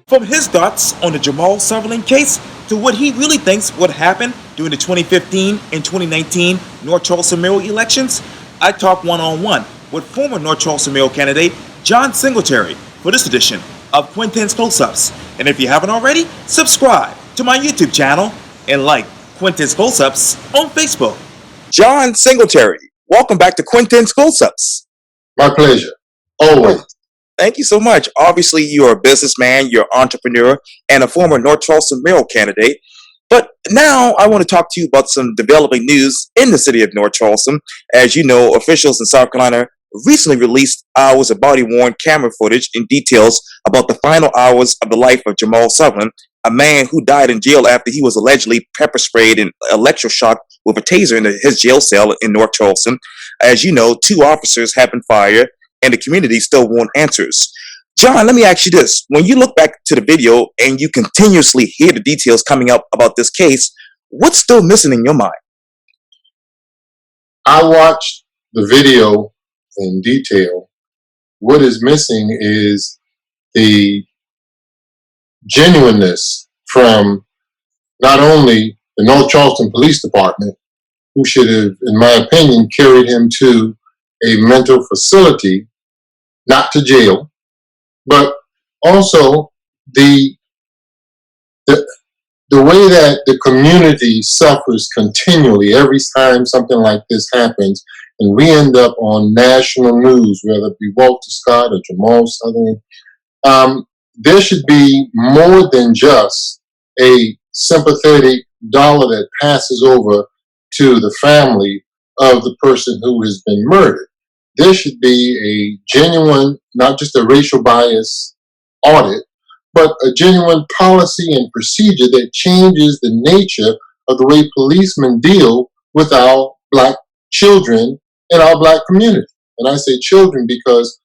From his thoughts on the Jamal Sutherland case to what he really thinks would happen during the 2015 and 2019 North Charleston Mayoral Elections, I talk one-on-one with former North Charleston Mayoral candidate John Singletary for this edition of Quintin's Close-Ups. And if you haven't already, subscribe to my YouTube channel and like Quintin's Close-Ups on Facebook. John Singletary, welcome back to Quintin's Close-Ups. My pleasure. Always. Thank you so much. Obviously, you're a businessman, you're an entrepreneur, and a former North Charleston Mayoral candidate. But now I want to talk to you about some developing news in the city of North Charleston. As you know, officials in South Carolina recently released hours of body-worn camera footage and details about the final hours of the life of Jamal Sutherland, a man who died in jail after he was allegedly pepper sprayed and electroshocked with a taser in his jail cell in North Charleston. As you know, 2 officers have been fired, and the community still want answers. John, let me ask you this. When you look back to the video and you continuously hear the details coming up about this case, what's still missing in your mind? I watched the video in detail. What is missing is the genuineness from not only the North Charleston Police Department, who should have, in my opinion, carried him to a mental facility, not to jail, but also the way that the community suffers continually every time something like this happens, and we end up on national news, whether it be Walter Scott or Jamal Sutherland. There should be more than just a sympathetic dollar that passes over to the family of the person who has been murdered. There should be a genuine, not just a racial bias audit, but a genuine policy and procedure that changes the nature of the way policemen deal with our Black children in our Black community. And I say children because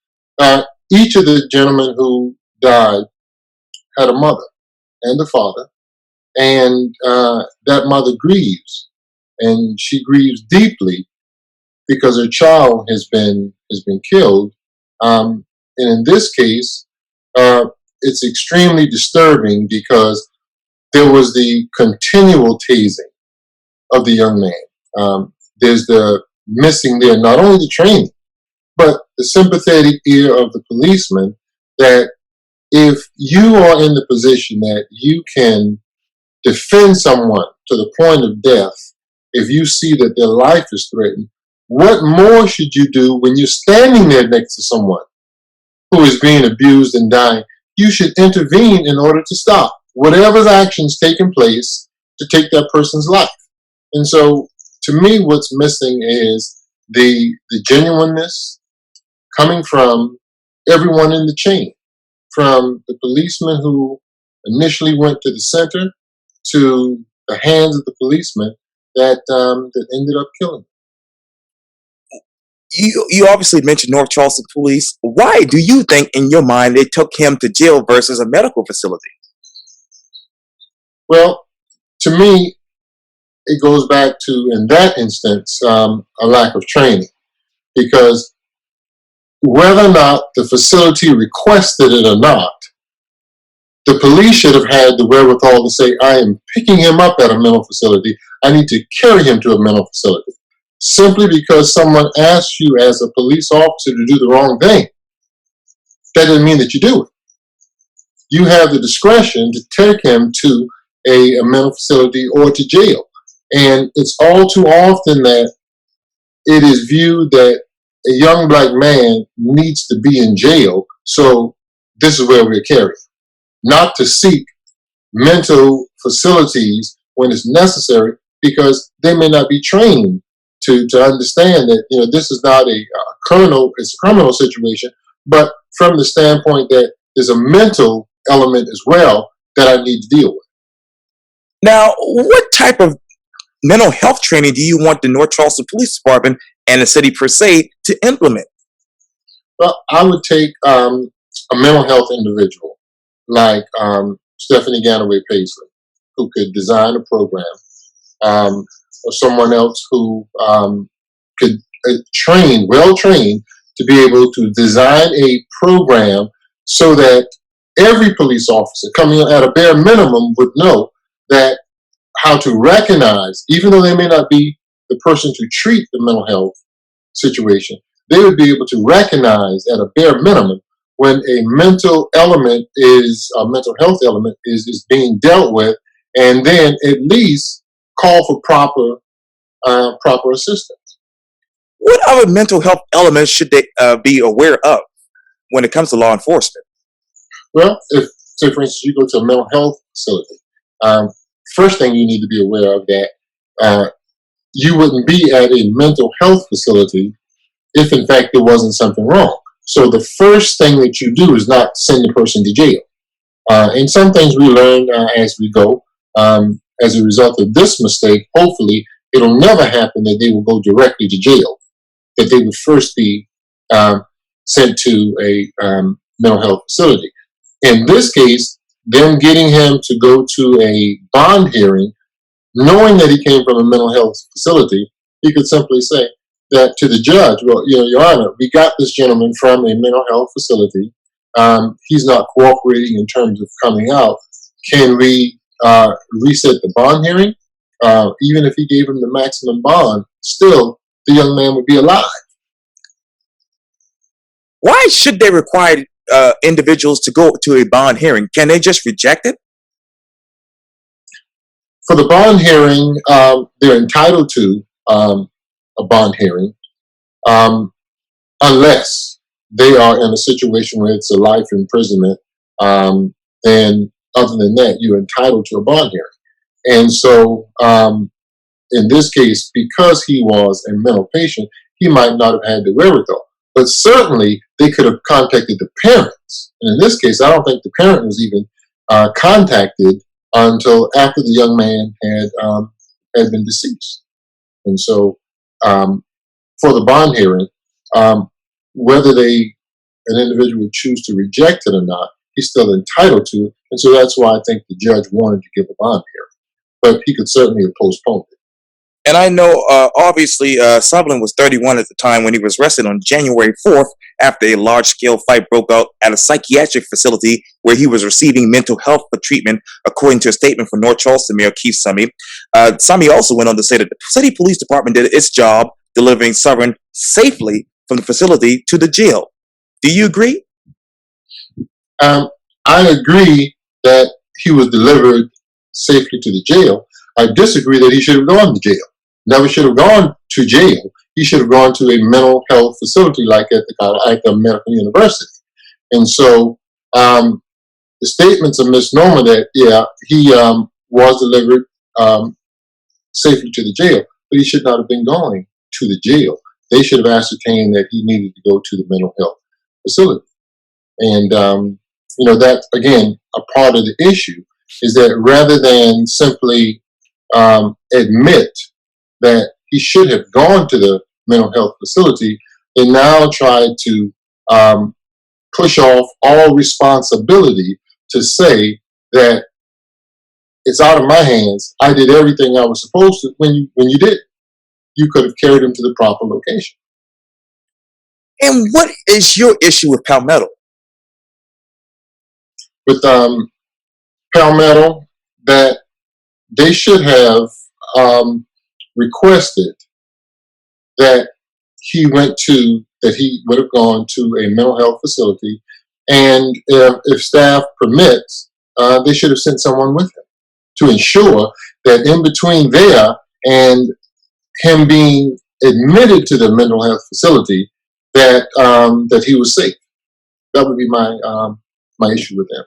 each of the gentlemen who died had a mother and a father, and that mother grieves, and she grieves deeply because her child has been killed. And in this case, it's extremely disturbing because there was the continual tasing of the young man. There's the missing there, not only the training, but the sympathetic ear of the policeman, that if you are in the position that you can defend someone to the point of death, if you see that their life is threatened, what more should you do when you're standing there next to someone who is being abused and dying? You should intervene in order to stop whatever's actions taking place to take that person's life. And so, to me, what's missing is the genuineness coming from everyone in the chain, from the policeman who initially went to the center to the hands of the policeman that ended up killing him. You obviously mentioned North Charleston Police. Why do you think, in your mind, they took him to jail versus a medical facility? Well, to me, it goes back to, in that instance, a lack of training. Because whether or not the facility requested it or not, the police should have had the wherewithal to say, I am picking him up at a mental facility. I need to carry him to a mental facility. Simply because someone asks you as a police officer to do the wrong thing, that doesn't mean that you do it. You have the discretion to take him to a mental facility or to jail. And it's all too often that it is viewed that a young Black man needs to be in jail, so this is where we're carrying. Not to seek mental facilities when it's necessary, because they may not be trained to understand that, this is not it's a criminal situation, but from the standpoint that there's a mental element as well that I need to deal with. Now, what type of mental health training do you want the North Charleston Police Department and the city per se to implement? Well, I would take a mental health individual like Stephanie Ganaway Paisley, who could design a program, or someone else who could well trained to be able to design a program so that Every police officer coming in at a bare minimum would know that how to recognize, even though they may not be the person to treat the mental health situation, they would be able to recognize at a bare minimum when a mental element is a mental health element is being dealt with, and then at least call for proper assistance. What other mental health elements should they be aware of when it comes to law enforcement? Well, if, say, for instance, you go to a mental health facility, um, first thing you need to be aware of that you wouldn't be at a mental health facility if, in fact, there wasn't something wrong. So the first thing that you do is not send the person to jail. And some things we learn as we go. As a result of this mistake, hopefully, it'll never happen that they will go directly to jail. That they would first be sent to a mental health facility. In this case, them getting him to go to a bond hearing, knowing that he came from a mental health facility, he could simply say that to the judge, well, Your Honor, we got this gentleman from a mental health facility. He's not cooperating in terms of coming out. Can we reset the bond hearing? Even if he gave him the maximum bond, still the young man would be alive. Why should they require individuals to go to a bond hearing? Can they just reject it? For the bond hearing, they're entitled to a bond hearing unless they are in a situation where it's a life imprisonment. Then, other than that, you're entitled to a bond hearing. And so, in this case, because he was a mental patient, he might not have had the wherewithal. But certainly, they could have contacted the parents. And in this case, I don't think the parent was even contacted until after the young man had been deceased. And so, for the bond hearing, whether an individual would choose to reject it or not, he's still entitled to it. And so that's why I think the judge wanted to give a bond hearing. But he could certainly have postponed it. And I know, obviously, Sutherland was 31 at the time when he was arrested on January 4th after a large-scale fight broke out at a psychiatric facility where he was receiving mental health treatment, according to a statement from North Charleston Mayor Keith Summy. Summy also went on to say that the city police department did its job delivering Sutherland safely from the facility to the jail. Do you agree? I agree that he was delivered safely to the jail. I disagree that he should have gone to jail. Never should have gone to jail. He should have gone to a mental health facility like at the medical university. And so the statement's a misnomer that, he was delivered safely to the jail, but he should not have been going to the jail. They should have ascertained that he needed to go to the mental health facility. And, that's, again, a part of the issue is that rather than simply admit that he should have gone to the mental health facility, they now try to push off all responsibility to say that it's out of my hands. I did everything I was supposed to. When you did, you could have carried him to the proper location. And what is your issue with palmetto? With palmetto, that they should have requested that he would have gone to a mental health facility, and if staff permits, they should have sent someone with him to ensure that in between there and him being admitted to the mental health facility, that he was safe. That would be my issue with them.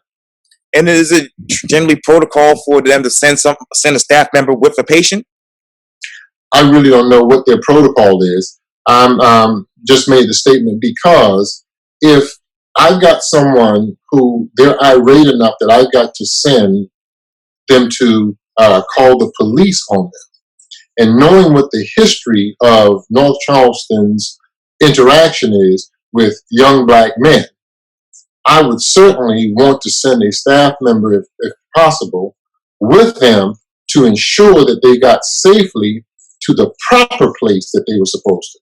And is it generally protocol for them to send a staff member with a patient? I really don't know what their protocol is. I'm just made the statement because if I've got someone who they're irate enough that I've got to send them to call the police on them, and knowing what the history of North Charleston's interaction is with young black men, I would certainly want to send a staff member, if possible, with them to ensure that they got safely to the proper place that they were supposed to.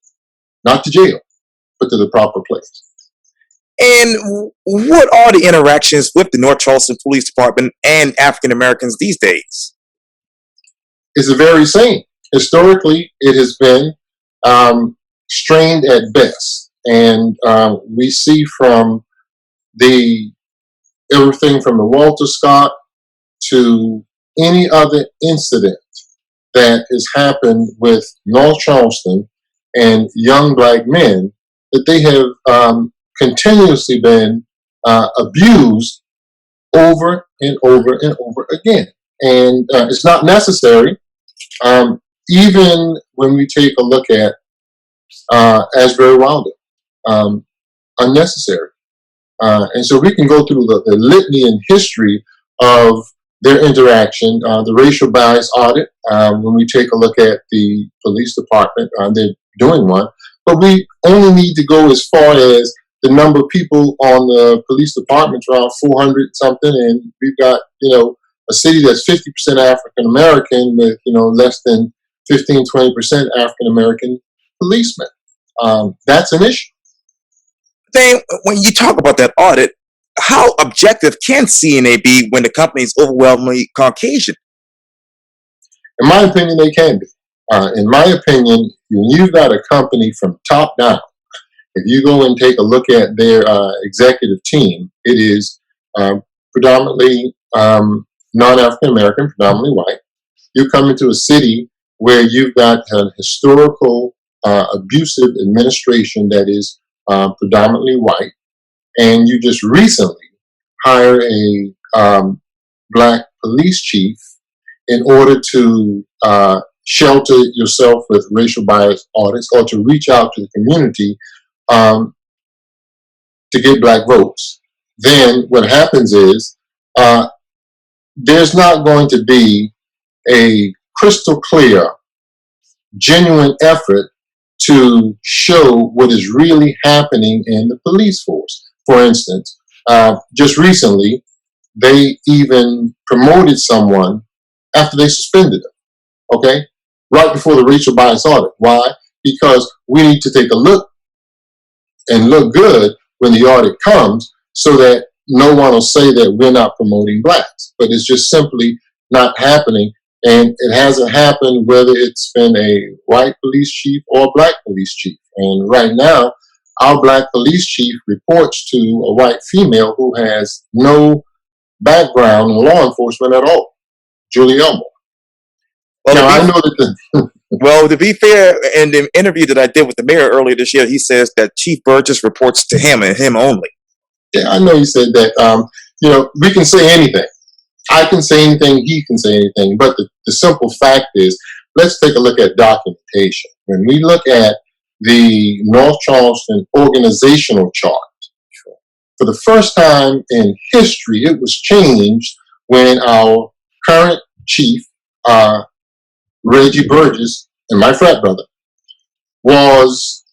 Not to jail, but to the proper place. And what are the interactions with the North Charleston Police Department and African Americans these days? It's the very same. Historically, it has been strained at best, and we see from the everything from the Walter Scott to any other incident that has happened with North Charleston and young black men that they have continuously been abused over and over and over again. And it's not necessary. Even when we take a look at Asbury Wilder, unnecessary. And so we can go through the litany and history of their interaction, the racial bias audit. When we take a look at the police department, they're doing one, but we only need to go as far as the number of people on the police department, around 400 something, and we've got a city that's 50% African American with less than 15-20% African American policemen. That's an issue. Then, when you talk about that audit, how objective can CNA be when the company is overwhelmingly Caucasian? In my opinion, they can be. In my opinion, when you've got a company from top down, if you go and take a look at their executive team, it is predominantly non-African American, predominantly white. You come into a city where you've got a historical abusive administration that is predominantly white, and you just recently hire a black police chief in order to shelter yourself with racial bias audits or to reach out to the community to get black votes, then what happens is there's not going to be a crystal clear, genuine effort to show what is really happening in the police force. For instance, just recently, they even promoted someone after they suspended them, okay? Right before the racial bias audit. Why? Because we need to take a look and look good when the audit comes so that no one will say that we're not promoting blacks. But it's just simply not happening. And it hasn't happened whether it's been a white police chief or a black police chief. And right now, our black police chief reports to a white female who has no background in law enforcement at all, Julie Elmore. Well, Now, I know that well, to be fair, in the interview that I did with the mayor earlier this year, he says that Chief Burgess reports to him and him only. yeah, I know he said that, we can say anything. I can say anything, he can say anything, but the simple fact is, let's take a look at documentation. When we look at the North Charleston organizational chart, for the first time in history, it was changed when our current chief, Reggie Burgess, and my frat brother, was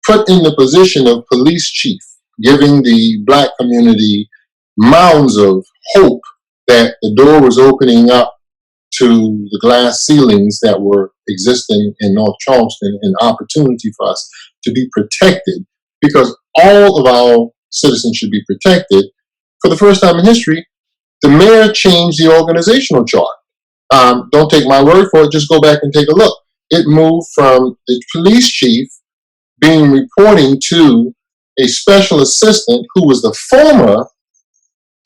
put in the position of police chief, giving the black community mounds of hope that the door was opening up to the glass ceilings that were existing in North Charleston, an opportunity for us to be protected, because all of our citizens should be protected. For the first time in history, the mayor changed the organizational chart. Don't take my word for it, just go back and take a look. It moved from the police chief reporting to a special assistant who was the former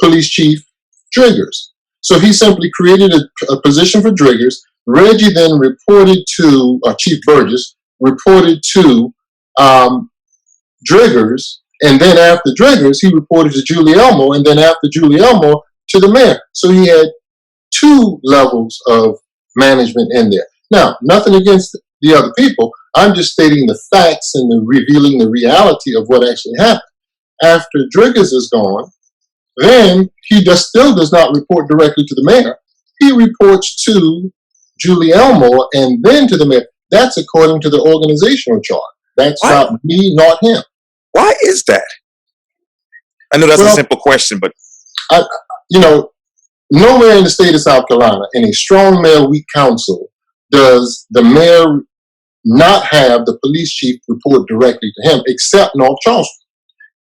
police chief, Driggers. So he simply created a position for Driggers. Reggie then reported to Chief Burgess, reported to Driggers, and then after Driggers, he reported to Julie Elmo, and then after Julie Elmo, to the mayor. So he had two levels of management in there. Now, nothing against the other people. I'm just stating the facts and revealing the reality of what actually happened. After Driggers is gone, then he still does not report directly to the mayor. He reports to Julie Elmore and then to the mayor. That's according to the organizational chart. That's not me, not him. Why is that? I know that's a simple question, but nowhere in the state of South Carolina, in a strong mayor weak council, does the mayor not have the police chief report directly to him, except North Charleston.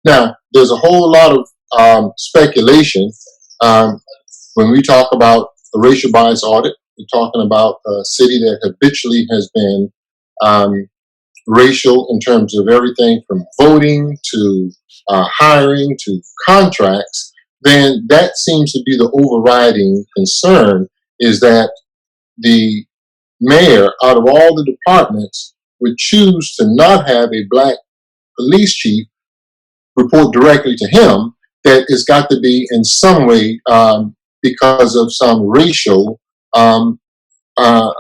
Now, there's a whole lot of speculation um, when we talk about a racial bias audit. We're talking about a city that habitually has been um, racial in terms of everything from voting to hiring to contracts. Then that seems to be the overriding concern, is that the mayor, out of all the departments, would choose to not have a black police chief report directly to him. That it's got to be in some way because of some racial um, uh,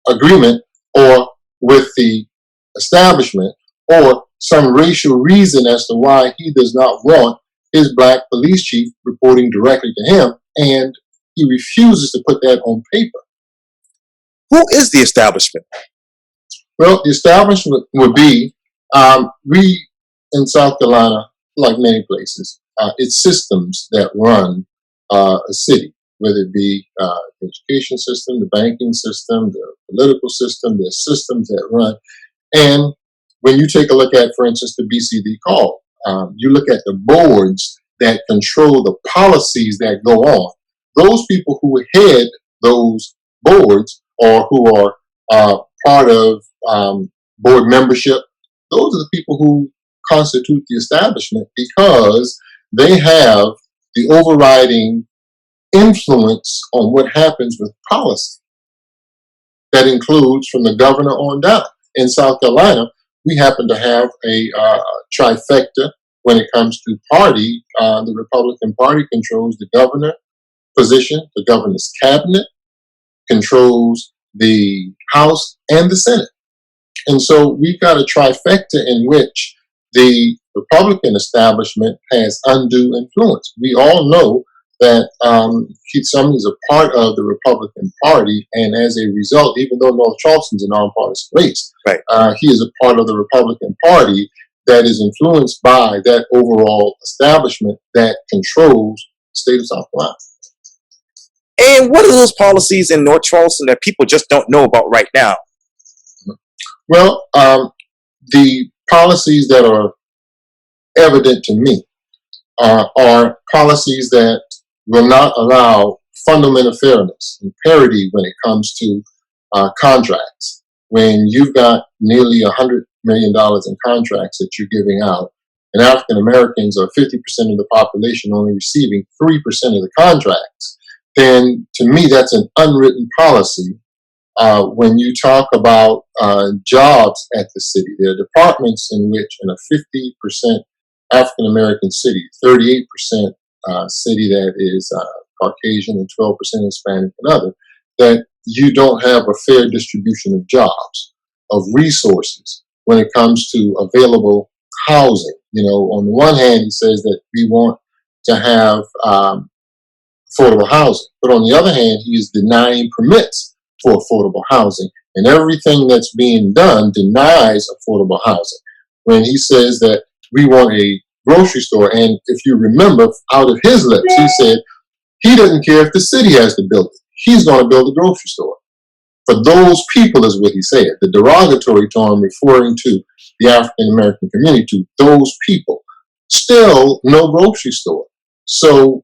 agreement, or with the establishment, or some racial reason as to why he does not want his black police chief reporting directly to him, and he refuses to put that on paper. Who is the establishment? Well, the establishment would be, we in South Carolina, like many places, it's systems that run a city, whether it be the education system, the banking system, the political system. There's systems that run. And when you take a look at, for instance, the BCD call, you look at the boards that control the policies that go on. Those people who head those boards, or who are part of board membership, those are the people who constitute the establishment, because they have the overriding influence on what happens with policy. That includes from the governor on down. In South Carolina, we happen to have a trifecta when it comes to party. The Republican Party controls the governor position, the governor's cabinet, controls the House and the Senate. And so we've got a trifecta in which the Republican establishment has undue influence. We all know that Keith Sumner is a part of the Republican Party, and as a result, even though North Charleston's a nonpartisan race, Right. He is a part of the Republican Party that is influenced by that overall establishment that controls the state of South Carolina. And what are those policies in North Charleston that people just don't know about right now? Well, the policies that are evident to me are policies that will not allow fundamental fairness and parity when it comes to contracts. When you've got nearly $100 million in contracts that you're giving out, and African Americans are 50% of the population only receiving 3% of the contracts, then to me that's an unwritten policy. When you talk about jobs at the city, there are departments in which, in a 50% African American city, 38% city that is Caucasian, and 12% Hispanic and other, that you don't have a fair distribution of jobs, of resources when it comes to available housing. You know, on the one hand, he says that we want to have affordable housing, but on the other hand, he is denying permits for affordable housing, and everything that's being done denies affordable housing. When he says that we want a grocery store, and if you remember, out of his lips, he said he doesn't care if the city has to build it. He's going to build a grocery store. For those people is what he said. The derogatory term referring to the African American community, to those people. Still no grocery store. So,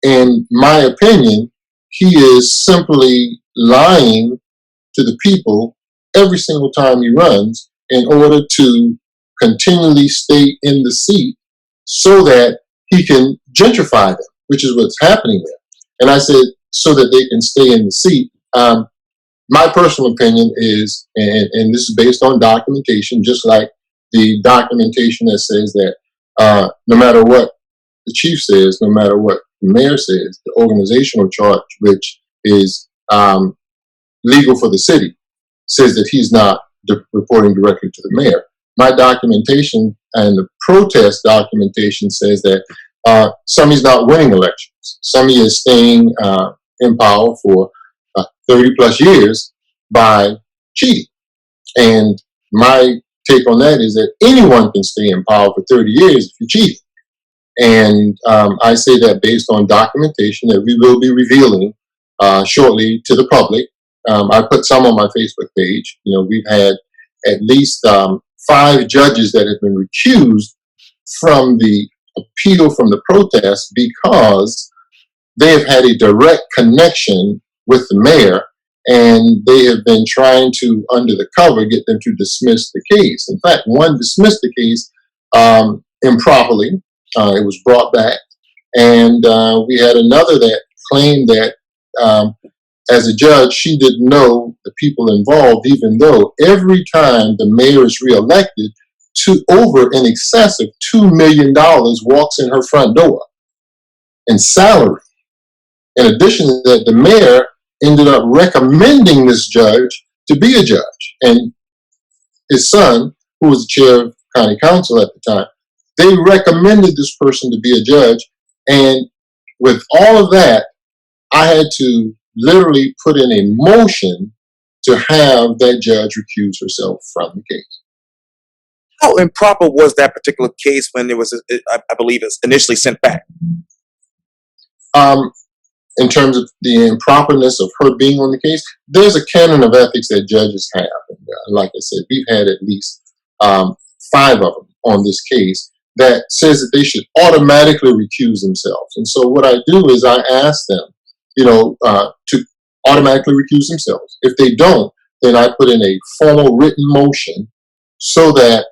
in my opinion, he is simply lying to the people every single time he runs in order to continually stay in the seat so that he can gentrify them, which is what's happening there. And I said, so that they can stay in the seat. My personal opinion is, and this is based on documentation, just like the documentation that says that no matter what the chief says, no matter what the mayor says, the organizational chart, which is legal for the city, says that he's not reporting directly to the mayor. My documentation and the protest documentation says that Summey's not winning elections. Summey is staying in power for 30 plus years by cheating. And my take on that is that anyone can stay in power for 30 years if you're cheating. And I say that based on documentation that we will be revealing shortly to the public. I put some on my Facebook page. You know, we've had at least 5 judges that have been recused from the appeal from the protest because they have had a direct connection with the mayor, and they have been trying to, under the cover, get them to dismiss the case. In fact, one dismissed the case improperly. It was brought back, and we had another that claimed that as a judge, she didn't know the people involved, even though every time the mayor is reelected, over in excess of $2 million walks in her front door in salary. In addition to that, the mayor ended up recommending this judge to be a judge. And his son, who was the chair of county council at the time, they recommended this person to be a judge. And with all of that, I had to literally put in a motion to have that judge recuse herself from the case. How improper was that particular case when it was, I believe, it's initially sent back? In terms of the improperness of her being on the case, there's a canon of ethics that judges have. And like I said, we've had at least 5 of them on this case that says that they should automatically recuse themselves. And so what I do is I ask them, to automatically recuse themselves. If they don't, then I put in a formal written motion so that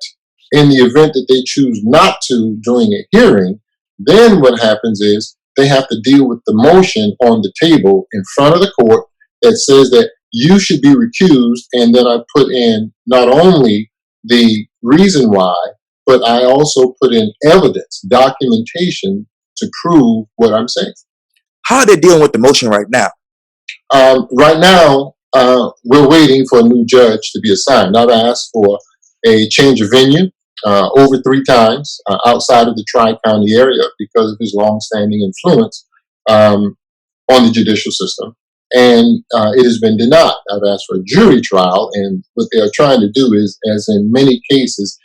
in the event that they choose not to during a hearing, then what happens is they have to deal with the motion on the table in front of the court that says that you should be recused. And then I put in not only the reason why, but I also put in evidence, documentation to prove what I'm saying. How are they dealing with the motion right now? Right now, we're waiting for a new judge to be assigned. I've asked for a change of venue over 3 times outside of the Tri-County area because of his long-standing influence on the judicial system. And it has been denied. I've asked for a jury trial, and what they are trying to do is, as in many cases,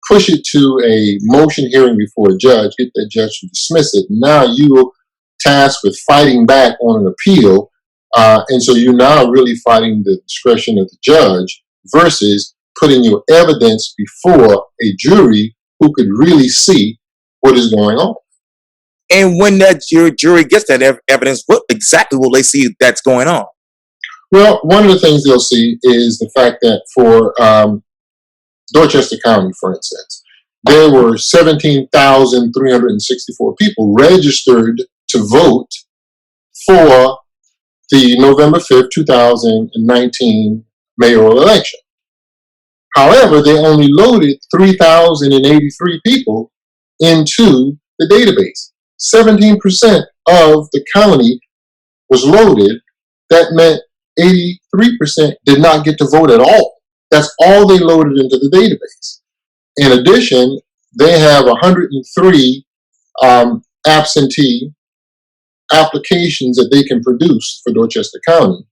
push it to a motion hearing before a judge, get that judge to dismiss it. Now you tasked with fighting back on an appeal, and so you're now really fighting the discretion of the judge versus putting your evidence before a jury who could really see what is going on. And when that jury gets that evidence, what exactly will they see that's going on? Well, one of the things they'll see is the fact that for Dorchester County, for instance, there were 17,364 people registered to vote for the November 5th, 2019 mayoral election. However, they only loaded 3,083 people into the database. 17% of the county was loaded. That meant 83% did not get to vote at all. That's all they loaded into the database. In addition, they have 103 absentee applications that they can produce for Dorchester County.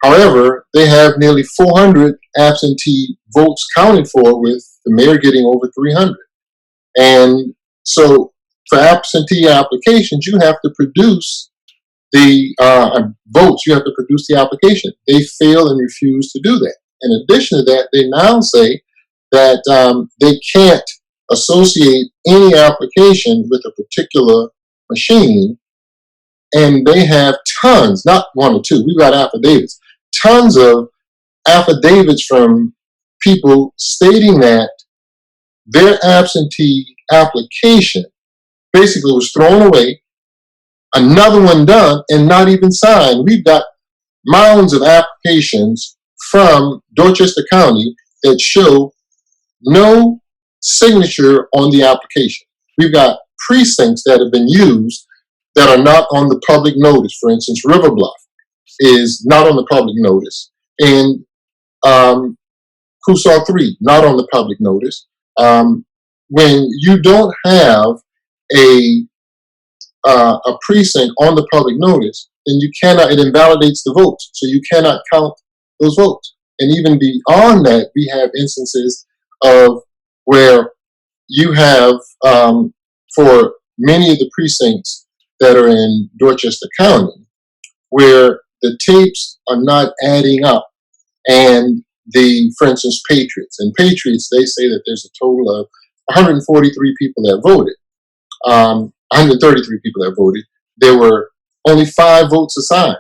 However, they have nearly 400 absentee votes counted for, with the mayor getting over 300. And so for absentee applications, you have to produce the votes. You have to produce the application. They fail and refuse to do that. In addition to that, they now say that they can't associate any application with a particular machine. And they have tons, not 1 or 2, we've got affidavits, tons of affidavits from people stating that their absentee application basically was thrown away, another one done, and not even signed. We've got mounds of applications from Dorchester County that show no signature on the application. We've got precincts that have been used that are not on the public notice. For instance, River Bluff is not on the public notice, and Cusar 3 not on the public notice. When you don't have a precinct on the public notice, then you cannot. It invalidates the votes, so you cannot count those votes. And even beyond that, we have instances of where you have for many of the precincts that are in Dorchester County, where the tapes are not adding up. And for instance, Patriots. And Patriots, they say that there's a total of 143 people that voted. 133 people that voted. There were only 5 votes assigned.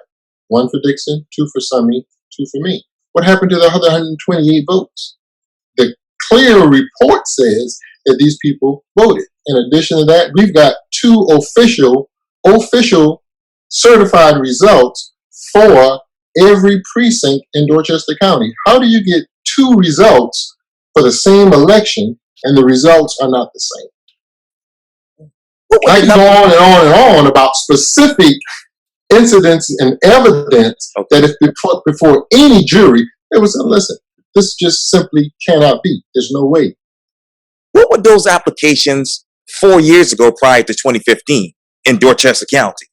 1 for Dixon, 2 for Summy, 2 for me. What happened to the other 128 votes? The clear report says that these people voted. In addition to that, we've got 2 official certified results for every precinct in Dorchester County. How do you get 2 results for the same election and the results are not the same? I can go on and on and on about specific incidents and evidence that if put before any jury, they would say, listen, this just simply cannot be. There's no way. What were those applications 4 years ago prior to 2015 in Dorchester County?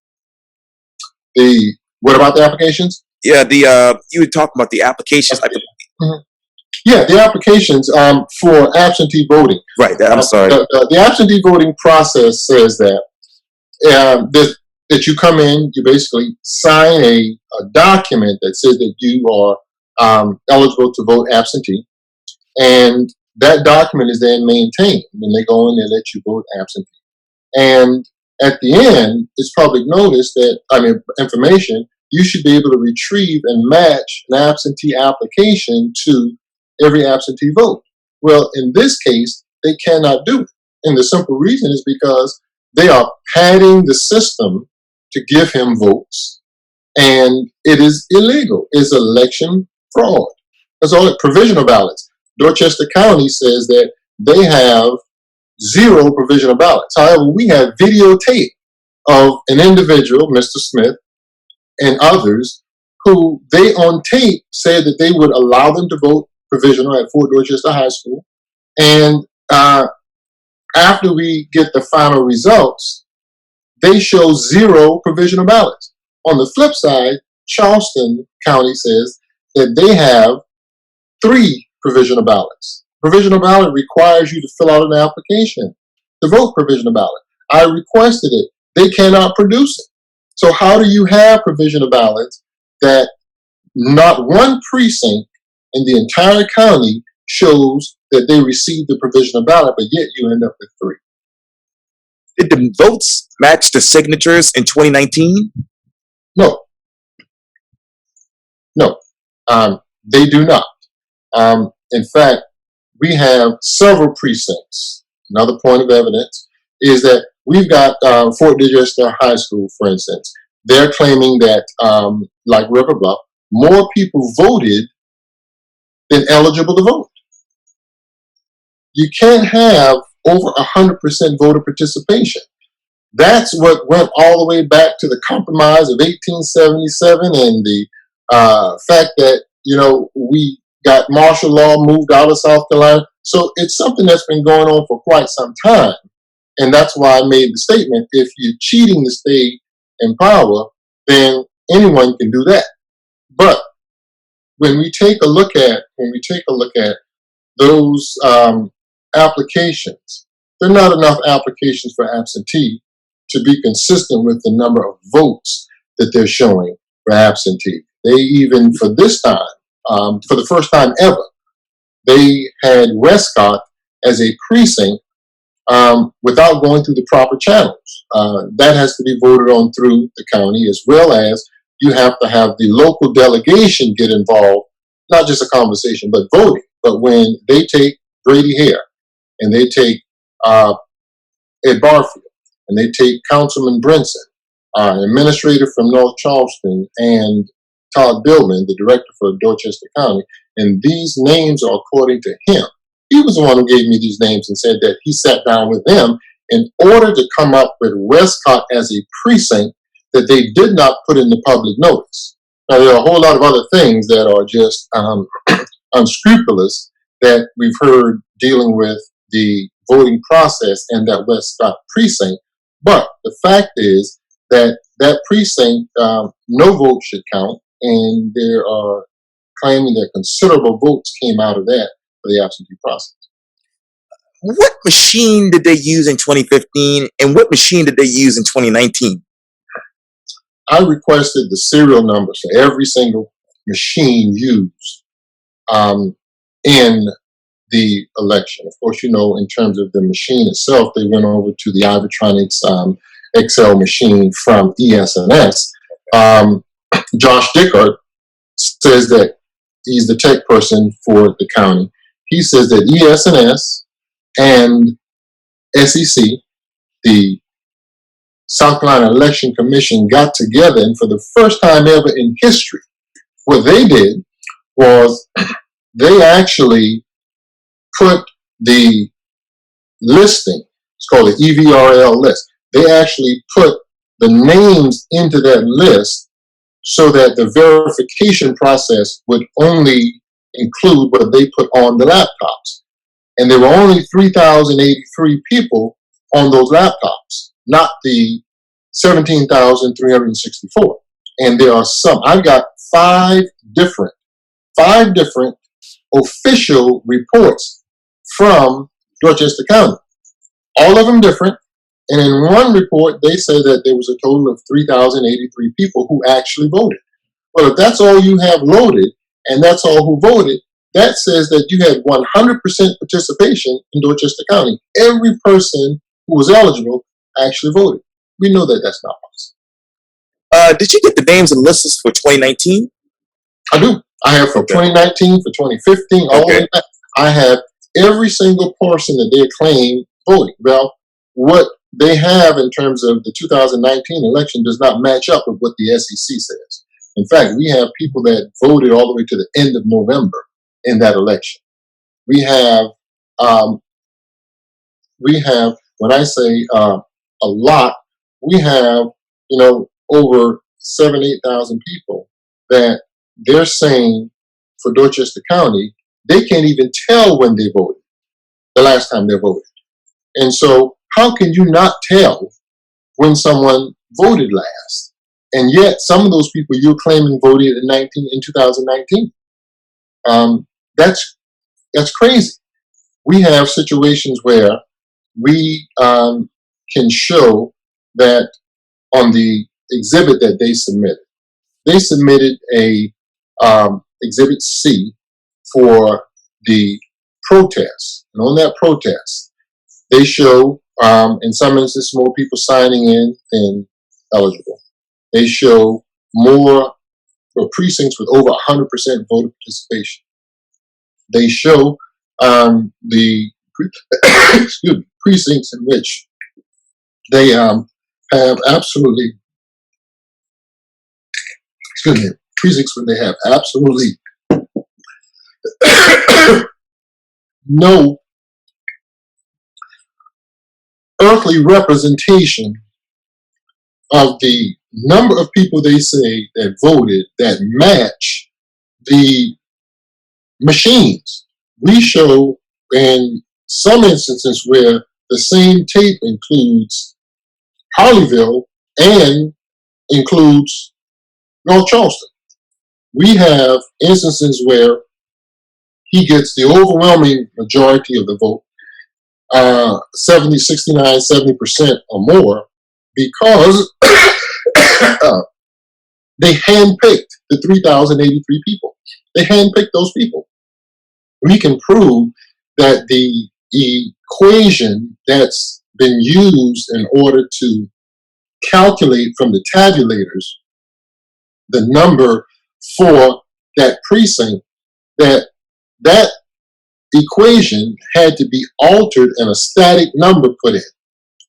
What about the applications? Yeah, you were talking about the applications. Mm-hmm. Yeah, the applications for absentee voting. Right. I'm sorry. The absentee voting process says that that you come in, you basically sign a document that says that you are eligible to vote absentee, and that document is then maintained. And they go in and let you vote absentee. And at the end, it's public notice information. You should be able to retrieve and match an absentee application to every absentee vote. Well, in this case, they cannot do it. And the simple reason is because they are padding the system to give him votes, and it is illegal. It's election fraud. That's all it. Provisional ballots. Dorchester County says that they have 0 provisional ballots. However, we have videotape of an individual, Mr. Smith, and others, who they on tape said that they would allow them to vote provisional at Fort Dorchester High School. And after we get the final results, they show 0 provisional ballots. On the flip side, Charleston County says that they have 3 provisional ballots. Provisional ballot requires you to fill out an application to vote provisional ballot. I requested it. They cannot produce it. So how do you have provisional ballots that not one precinct in the entire county shows that they received the provisional ballot, but yet you end up with 3? Did the votes match the signatures in 2019? No. They do not. In fact, we have several precincts. Another point of evidence is that we've got Fort Dorchester High School, for instance. They're claiming that, like River Bluff, more people voted than eligible to vote. You can't have over 100% voter participation. That's what went all the way back to the Compromise of 1877 and the fact that, we got martial law moved out of South Carolina. So it's something that's been going on for quite some time. And that's why I made the statement, if you're cheating to stay in power, then anyone can do that. But when we take a look at those applications, there are not enough applications for absentee to be consistent with the number of votes that they're showing for absentee. They even, for this time, for the first time ever, they had Westcott as a precinct without going through the proper channels. That has to be voted on through the county, as well as you have to have the local delegation get involved, not just a conversation, but voting. But when they take Brady Hare, and they take Ed Barfield, and they take Councilman Brinson, administrator from North Charleston, and Todd Billman, the director for Dorchester County, and these names are according to him. He was the one who gave me these names and said that he sat down with them in order to come up with Westcott as a precinct that they did not put in the public notice. Now, there are a whole lot of other things that are just unscrupulous that we've heard dealing with the voting process and that Westcott precinct. But the fact is that that precinct, no vote should count, and there are claiming that considerable votes came out of that for the absentee process. What machine did they use in 2015, and what machine did they use in 2019? I requested the serial numbers for every single machine used in the election. Of course, you know, in terms of the machine itself, they went over to the Ivotronics Excel machine from ES&S. Josh Dickert says that he's the tech person for the county. He says that ES&S and SEC, the South Carolina Election Commission, got together, and for the first time ever in history, what they did was they actually put the listing, it's called the EVRL list, they actually put the names into that list so that the verification process would only include what they put on the laptops. And there were only 3,083 people on those laptops, not the 17,364. And there are some, I've got five different official reports from Dorchester County, all of them different. And in one report, they say that there was a total of 3,083 people who actually voted. Well, if that's all you have loaded and that's all who voted, that says that you had 100% participation in Dorchester County. Every person who was eligible actually voted. We know that that's not possible. Did you get the names and lists for 2019? I do. I have for 2019, for 2015, all of that. I have every single person that they claim voting. Well, what they have in terms of the 2019 election does not match up with what the SEC says. In fact, we have people that voted all the way to the end of November in that election. We have, when I say a lot, we have, you know, over 8,000 people that they're saying for Dorchester County, they can't even tell when they voted, the last time they voted. And so how can you not tell when someone voted last? And yet some of those people you're claiming voted in 2019. That's crazy. We have situations where we can show that on the exhibit that they submitted a exhibit C for the protest. And on that protest, they show, in some instances, more people signing in than eligible. They show more precincts with over 100% voter participation. They show the precincts in which they have absolutely, precincts where they have absolutely no earthly representation of the number of people they say that voted that match the machines. We show in some instances where the same tape includes Harleyville and includes North Charleston. We have instances where he gets the overwhelming majority of the vote, 70, 69, 70% or more, because they handpicked the 3,083 people. They handpicked those people. We can prove that the equation that's been used in order to calculate from the tabulators the number for that precinct, that equation had to be altered and a static number put in.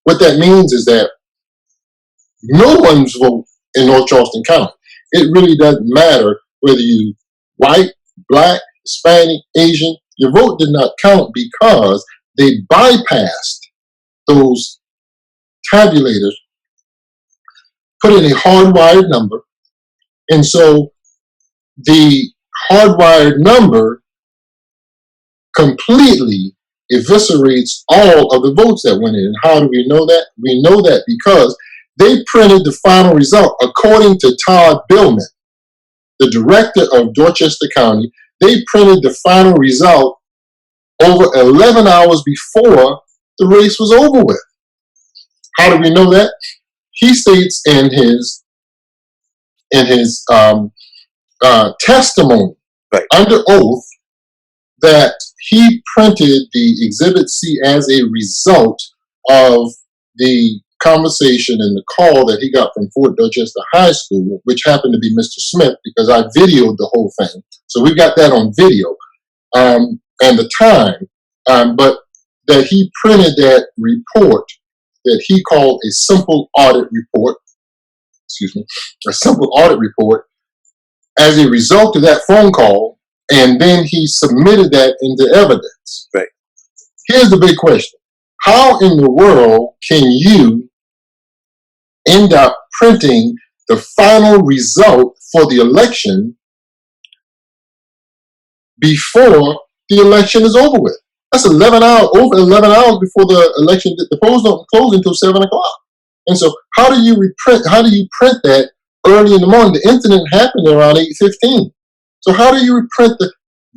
What that means is that no one's vote in North Charleston County. It really doesn't matter whether you white, black, Hispanic, Asian, your vote did not count because they bypassed those tabulators, put in a hardwired number, and so the hardwired number completely eviscerates all of the votes that went in. And how do we know that? We know that because they printed the final result. According to Todd Billman, the director of Dorchester County, they printed the final result over 11 hours before the race was over with. How do we know that? He states in his testimony, right, under oath, that he printed the Exhibit C as a result of the conversation and the call that he got from Fort Dorchester High School, which happened to be Mr. Smith, because I videoed the whole thing. So we've got that on video, and the time, but that he printed that report that he called a simple audit report, a simple audit report as a result of that phone call, and then he submitted that into evidence. Right. Here's the big question. How in the world can you end up printing the final result for the election before the election is over with? That's 11 hours, over 11 hours before the election. The polls don't close until 7 o'clock. And so how do you print that early in the morning? The incident happened around 8:15. So how do you reprint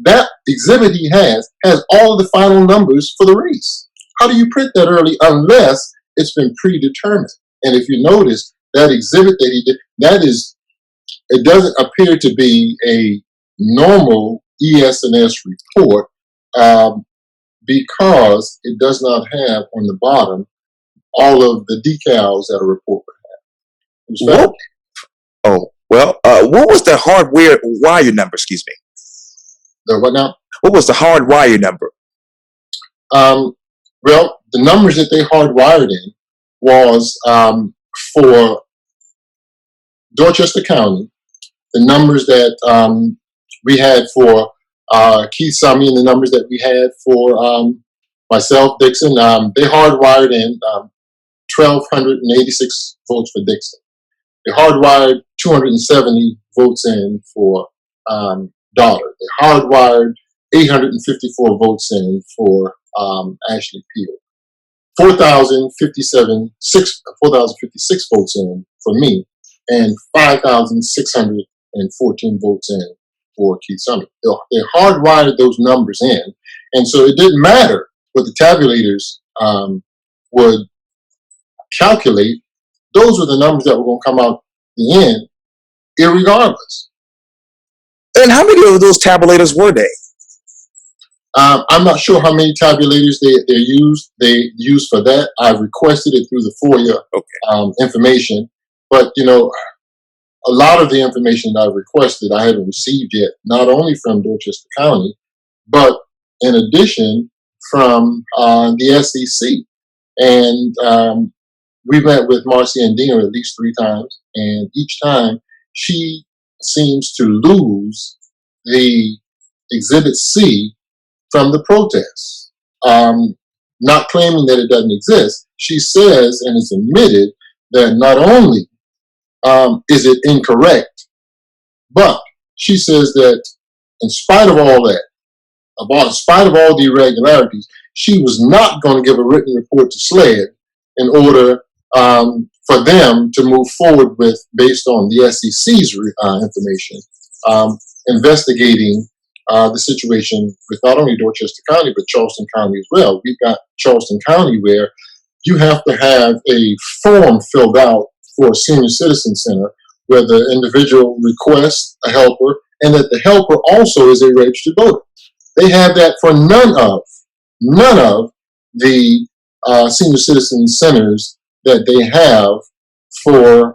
that exhibit he has all of the final numbers for the race? How do you print that early unless it's been predetermined? And if you notice, that exhibit that he did, it doesn't appear to be a normal ES&S report, because it does not have on the bottom all of the decals that a report would have. What was the hardware wire number? Excuse me. The what now? What was the hard wire number? Well, the numbers that they hardwired in was for Dorchester County, the numbers that we had for Keith Summy, and the numbers that we had for myself, Dixon. They hardwired in 1,286 votes for Dixon. They hardwired 270 votes in for Daughter. They hardwired 854 votes in for Ashley Peel. 4,056 votes in for me, and 5,614 votes in for Keith Summy. They hardwired those numbers in, and so it didn't matter what the tabulators would calculate. Those were the numbers that were going to come out the end, irregardless. And how many of those tabulators were they? I'm not sure how many tabulators they use for that. I've requested it through the FOIA information, but a lot of the information that I've requested I haven't received yet, not only from Dorchester County, but in addition from the SEC. And we met with Marcy Andino at least 3 times, and each time she seems to lose the Exhibit C from the protests, not claiming that it doesn't exist. She says, and it's admitted, that not only is it incorrect, but she says that in spite of all that, in spite of all the irregularities, she was not going to give a written report to SLED in order for them to move forward with, based on the SEC's information, investigating the situation with not only Dorchester County, but Charleston County as well. We've got Charleston County where you have to have a form filled out for a senior citizen center where the individual requests a helper and that the helper also is a registered voter. They have that for none of the senior citizen centers that they have for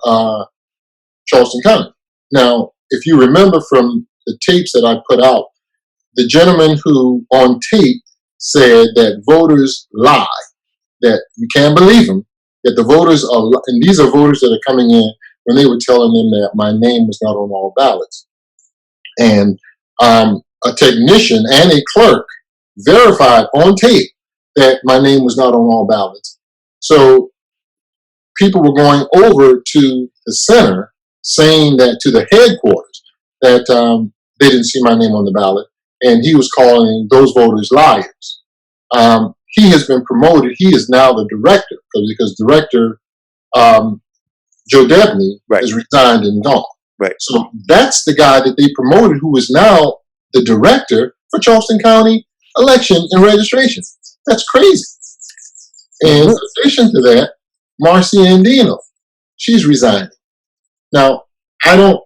Charleston County. Now, if you remember from the tapes that I put out, the gentleman who on tape said that voters lie, that you can't believe them, that the voters are, and these are voters that are coming in when they were telling them that my name was not on all ballots. And a technician and a clerk verified on tape that my name was not on all ballots. So people were going over to the center saying that, to the headquarters, that they didn't see my name on the ballot, and he was calling those voters liars. He has been promoted. He is now the director, because Director Joe Debney has resigned and gone. Right. So that's the guy that they promoted, who is now the director for Charleston County election and registration. That's crazy. And in addition to that, Marcy Andino, she's resigning. Now, I don't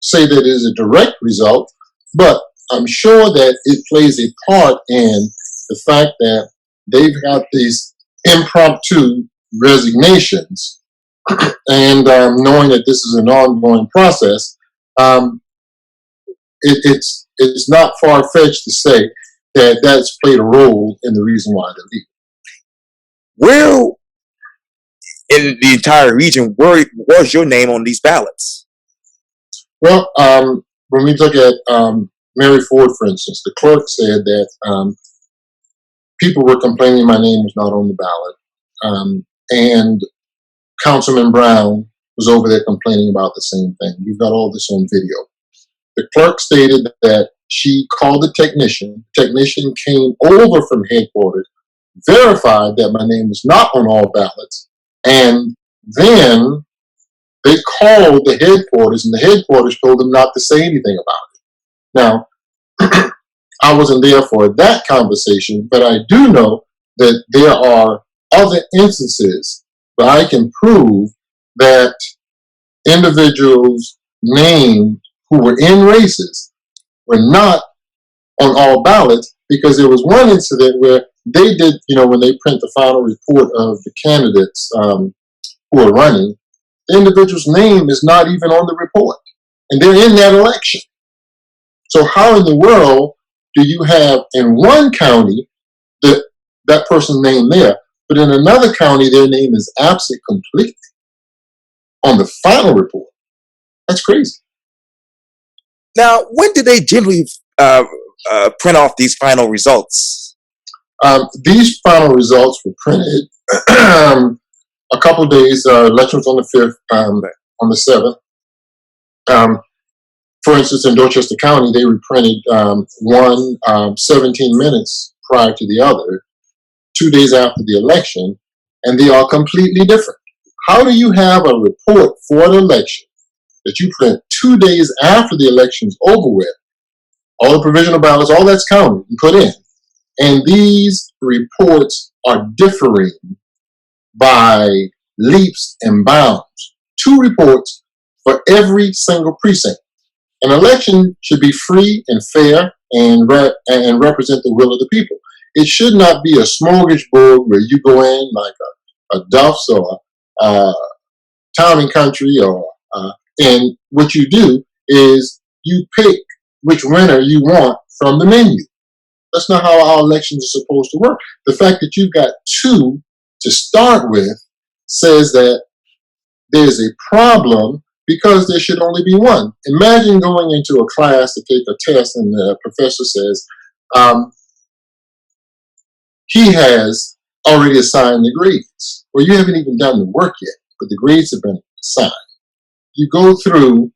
say that it is a direct result, but I'm sure that it plays a part in the fact that they've got these impromptu resignations, and knowing that this is an ongoing process, um, it's not far fetched to say that that's played a role in the reason why they're leaving. Where in the entire region where was your name on these ballots? Well, when we look at Mary Ford, for instance, the clerk said that people were complaining my name was not on the ballot, and Councilman Brown was over there complaining about the same thing. We've got all this on video. The clerk stated that she called the technician. The technician came over from headquarters, verified that my name was not on all ballots, and then they called the headquarters, and the headquarters told them not to say anything about it. Now, I wasn't there for that conversation, but I do know that there are other instances where I can prove that individuals named who were in races were not on all ballots, because there was one incident where they did, when they print the final report of the candidates who are running, the individual's name is not even on the report, and they're in that election. So how in the world do you have in one county that person's name there, but in another county their name is absent completely on the final report? That's crazy. Now, when did they generally print off these final results? These final results were printed a couple days. Election was on the 5th, on the 7th. For instance, in Dorchester County, they reprinted one 17 minutes prior to the other, 2 days after the election, and they are completely different. How do you have a report for an election that you print 2 days after the election's over with, all the provisional ballots, all that's counted and put in, and these reports are differing by leaps and bounds? 2 reports for every single precinct. An election should be free and fair and represent the will of the people. It should not be a smorgasbord where you go in like a Duff's or Town and Country, and what you do is you pick which winner you want from the menu. That's not how our elections are supposed to work. The fact that you've got 2 to start with says that there's a problem, because there should only be 1. Imagine going into a class to take a test and the professor says, he has already assigned the grades. Well, you haven't even done the work yet, but the grades have been assigned. You go through,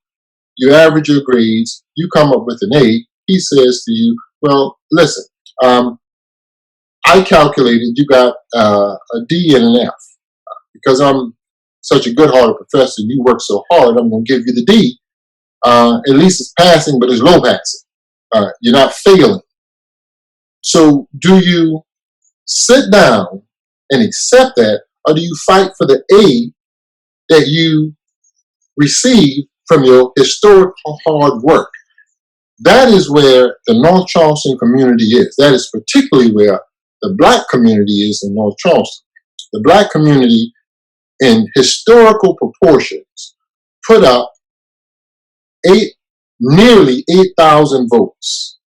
you average your grades, you come up with an A. He says to you, well, listen, I calculated you got a D and an F. Because I'm such a good-hearted professor, you work so hard, I'm going to give you the D. At least it's passing, but it's low passing. You're not failing. So do you sit down and accept that, or do you fight for the A that you receive from your historical hard work? That is where the North Charleston community is. That is particularly where the Black community is in North Charleston. The Black community, in historical proportions, put up nearly 8,000 votes.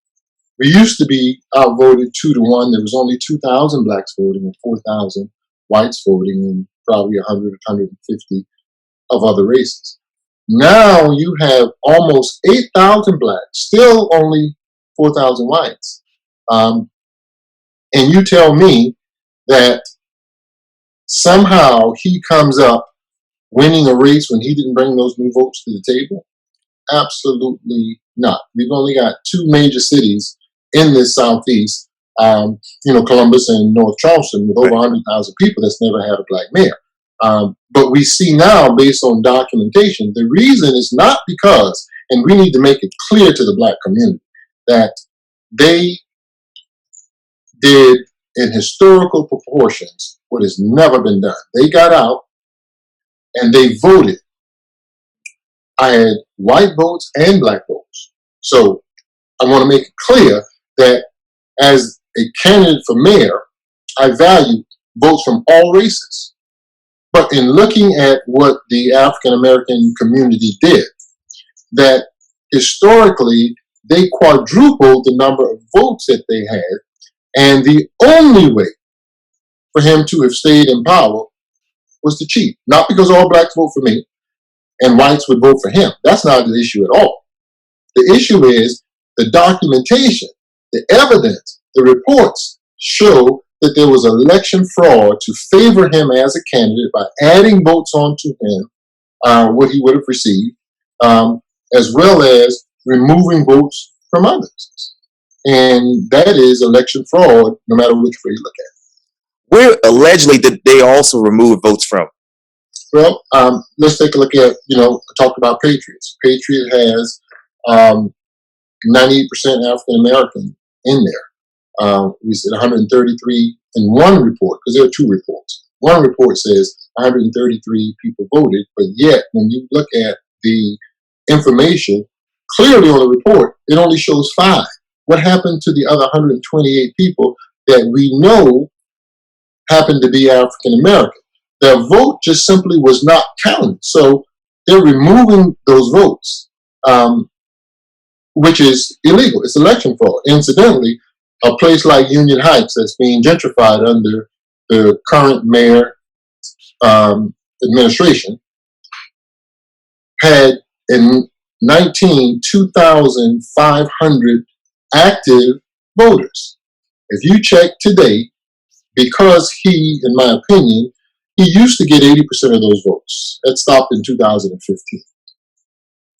We used to be outvoted 2 to 1. There was only 2,000 blacks voting and 4,000 whites voting, and probably 100, 150 of other races. Now you have almost 8,000 blacks, still only 4,000 whites. And you tell me that somehow he comes up winning a race when he didn't bring those new votes to the table? Absolutely not. We've only got 2 major cities in this Southeast, Columbus and North Charleston, with over 100,000 people that's never had a black mayor. But we see now, based on documentation, the reason is not because, and we need to make it clear to the Black community, that they did in historical proportions what has never been done. They got out and they voted. I had white votes and black votes. So I want to make it clear that as a candidate for mayor, I value votes from all races. But in looking at what the African American community did, that historically they quadrupled the number of votes that they had, and the only way for him to have stayed in power was to cheat. Not because all blacks vote for me and whites would vote for him. That's not the issue at all. The issue is the documentation, the evidence, the reports show that there was election fraud to favor him as a candidate by adding votes onto him, what he would have received, as well as removing votes from others. And that is election fraud, no matter which way you look at it. Where allegedly did they also remove votes from? Well, let's take a look at, talk about Patriots. Patriot has 98% African American in there. We said 133 in one report, because there are two reports. One report says 133 people voted, but yet when you look at the information, clearly on the report, it only shows 5. What happened to the other 128 people that we know happened to be African American? Their vote just simply was not counted. So they're removing those votes, which is illegal. It's election fraud. Incidentally, a place like Union Heights that's being gentrified under the current mayor administration had in 2,500 active voters. If you check today, because he, in my opinion, he used to get 80% of those votes. That stopped in 2015.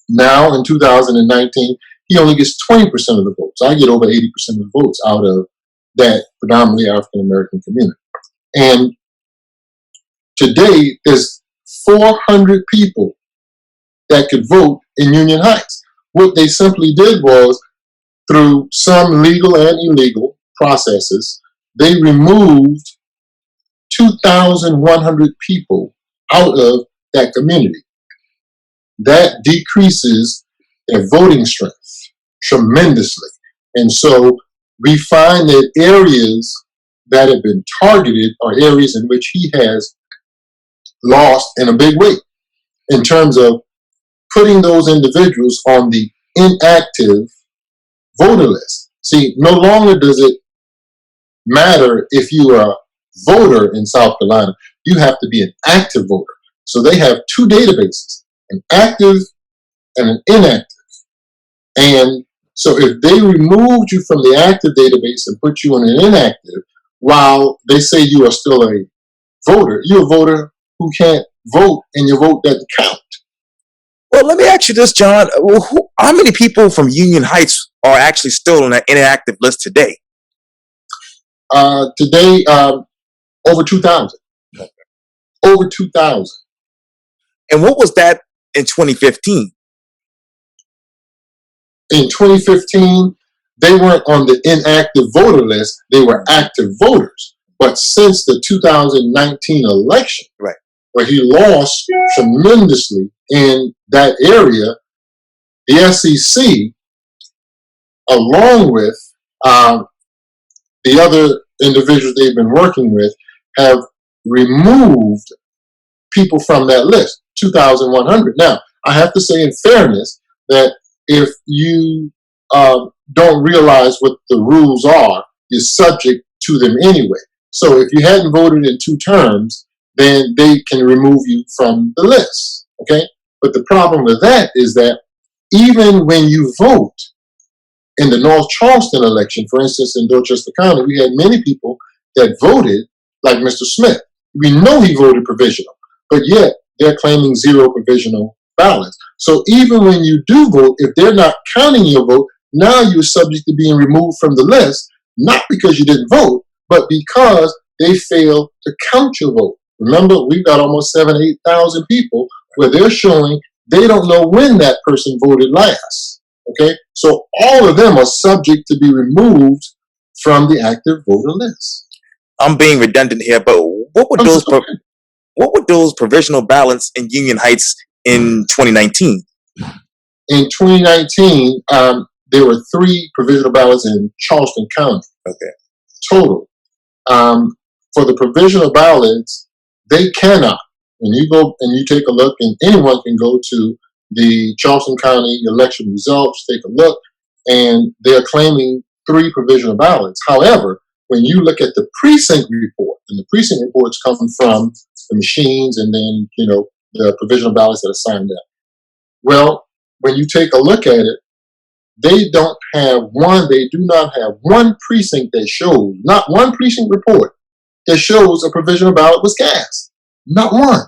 Now, in 2019, he only gets 20% of the votes. I get over 80% of the votes out of that predominantly African American community. And today, there's 400 people that could vote in Union Heights. What they simply did was, through some legal and illegal processes, they removed 2,100 people out of that community. That decreases their voting strength tremendously. And so we find that areas that have been targeted are areas in which he has lost in a big way in terms of putting those individuals on the inactive voter list. See, no longer does it matter if you are a voter in South Carolina, you have to be an active voter. So they have 2 databases, an active and an inactive. And so if they removed you from the active database and put you in an inactive, while they say you are still a voter, you're a voter who can't vote and your vote doesn't count. Well, let me ask you this, John. How many people from Union Heights are actually still on that inactive list today? Today, over 2,000. Over 2,000. And what was that in 2015? In 2015, they weren't on the inactive voter list. They were active voters. But since the 2019 election, right, where he lost tremendously in that area, the SEC, along with the other individuals they've been working with, have removed people from that list, 2,100. Now, I have to say in fairness that if you don't realize what the rules are, you're subject to them anyway. So if you hadn't voted in 2 terms, then they can remove you from the list, okay? But the problem with that is that even when you vote in the North Charleston election, for instance, in Dorchester County, we had many people that voted like Mr. Smith. We know he voted provisional, but yet they're claiming 0 provisional ballots. So even when you do vote, if they're not counting your vote, now you're subject to being removed from the list, not because you didn't vote, but because they failed to count your vote. Remember, we've got almost 8,000 people where they're showing they don't know when that person voted last. Okay, so all of them are subject to be removed from the active voter list. I'm being redundant here, but what would those provisional ballots in Union Heights in 2019? In 2019, there were 3 provisional ballots in Charleston County total. For the provisional ballots, they cannot. When you go and you take a look, and anyone can go to the Charleston County election results, take a look, and they're claiming 3 provisional ballots. However, when you look at the precinct report, and the precinct reports come from the machines and then, the provisional ballots that are signed up. Well, when you take a look at it, they do not have one precinct that shows, not one precinct report that shows a provisional ballot was cast. Not one.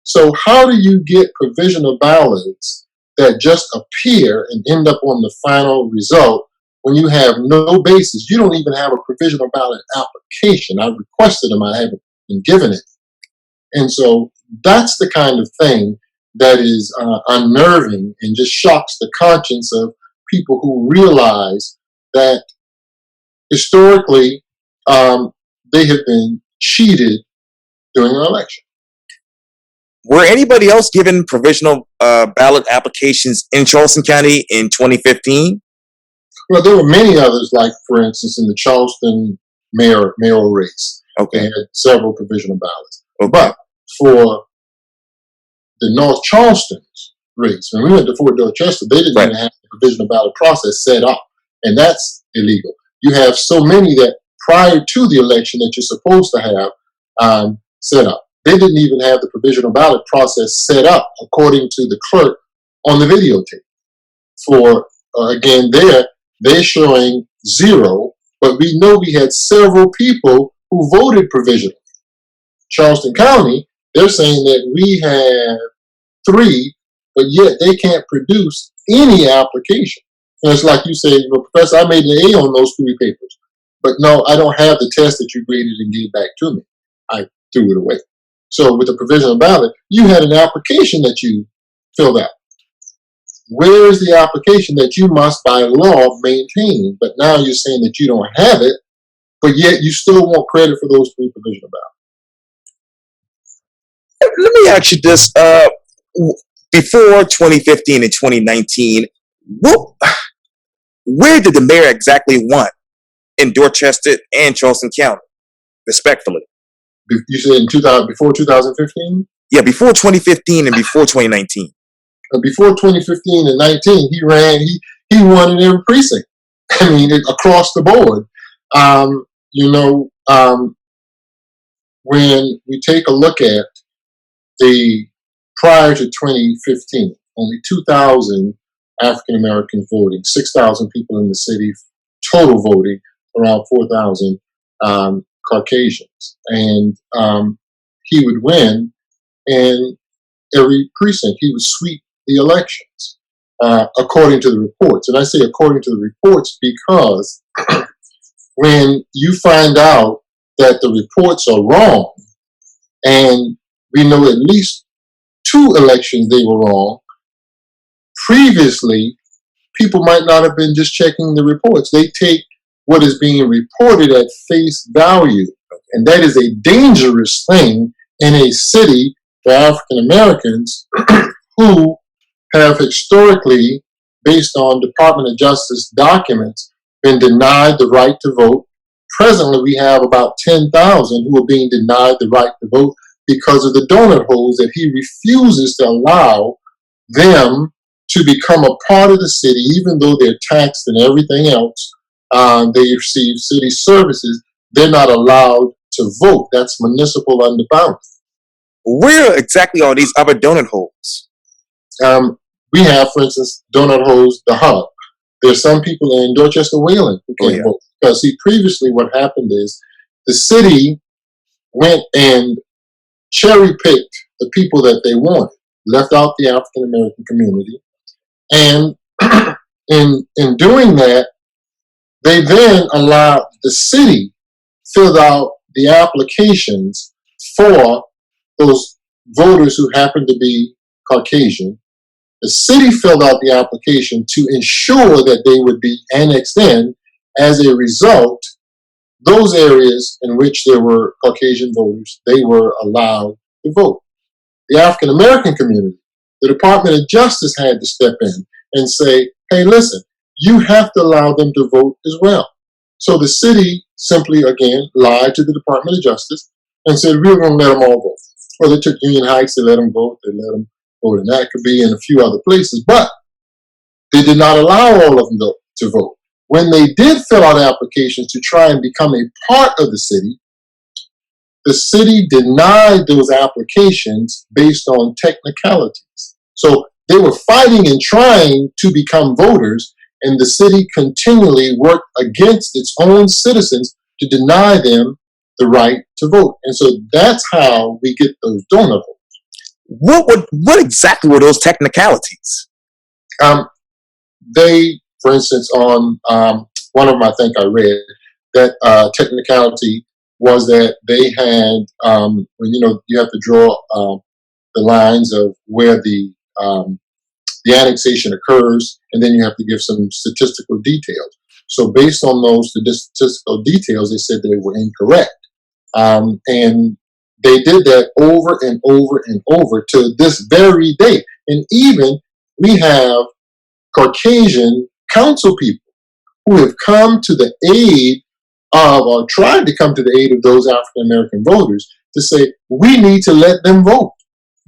So how do you get provisional ballots that just appear and end up on the final result when you have no basis? You don't even have a provisional ballot application. I've requested them. I haven't been given it. And so that's the kind of thing that is unnerving and just shocks the conscience of people who realize that historically they have been cheated during an election. Were anybody else given provisional ballot applications in Charleston County in 2015? Well, there were many others, like, for instance, in the Charleston mayoral race. They had several provisional ballots. But for the North Charleston race, when we went to Fort Dorchester, they didn't even have the provisional ballot process set up, and that's illegal. You have so many that prior to the election that you're supposed to have set up. They didn't even have the provisional ballot process set up according to the clerk on the videotape. For, again, they're showing 0, but we know we had several people who voted provisionally. Charleston County, they're saying that we have 3, but yet they can't produce any application. And it's like you say, Professor, I made an A on those 3 papers, but no, I don't have the test that you graded and gave back to me. I threw it away. So with the provisional ballot, you had an application that you filled out. Where is the application that you must, by law, maintain? But now you're saying that you don't have it, but yet you still want credit for those 3 provisional ballots. Let me ask you this. Before 2015 and 2019, where did the mayor exactly want in Dorchester and Charleston County, respectfully? You said before 2015? Yeah, before 2015 and before 2019. Before 2015 and 19, he won in every precinct. I mean, across the board. When we take a look at the prior to 2015, only 2,000 African Americans voting, 6,000 people in the city, total voting, around 4,000 Caucasians. And he would win in every precinct. He would sweep the elections, according to the reports. And I say according to the reports because when you find out that the reports are wrong, and we know at least 2 elections they were wrong, previously, people might not have been just checking the reports. They take what is being reported at face value. And that is a dangerous thing in a city for African Americans who have historically, based on Department of Justice documents, been denied the right to vote. Presently, we have about 10,000 who are being denied the right to vote because of the donut holes that he refuses to allow them to become a part of the city, even though they're taxed and everything else. They receive city services. They're not allowed to vote. That's municipal underbound. Where exactly are these other donut holes? We have, for instance, donut holes, the hub. There's some people in Dorchester, Wayland who can't vote. Because, see, previously what happened is the city went and cherry-picked the people that they wanted, left out the African-American community. And in doing that, they then allowed the city fill out the applications for those voters who happened to be Caucasian. The city filled out the application to ensure that they would be annexed in. As a result, those areas in which there were Caucasian voters, they were allowed to vote. The African American community, the Department of Justice had to step in and say, hey, listen, you have to allow them to vote as well. So the city simply, again, lied to the Department of Justice and said, we're going to let them all vote. Or they took Union Heights, they let them vote, and that could be in a few other places. But they did not allow all of them to vote. When they did fill out applications to try and become a part of the city denied those applications based on technicalities. So they were fighting and trying to become voters, and the city continually worked against its own citizens to deny them the right to vote. And so that's how we get those donut holes. What exactly were those technicalities? They, for instance, on one of them, I think I read that technicality was that they had, when you have to draw the lines of where the annexation occurs, and then you have to give some statistical details. So based on those statistical details, they said they were incorrect. And they did that over and over and over to this very day. And even we have Caucasian council people who have come to the aid of, or tried to come to the aid of those African American voters to say, we need to let them vote.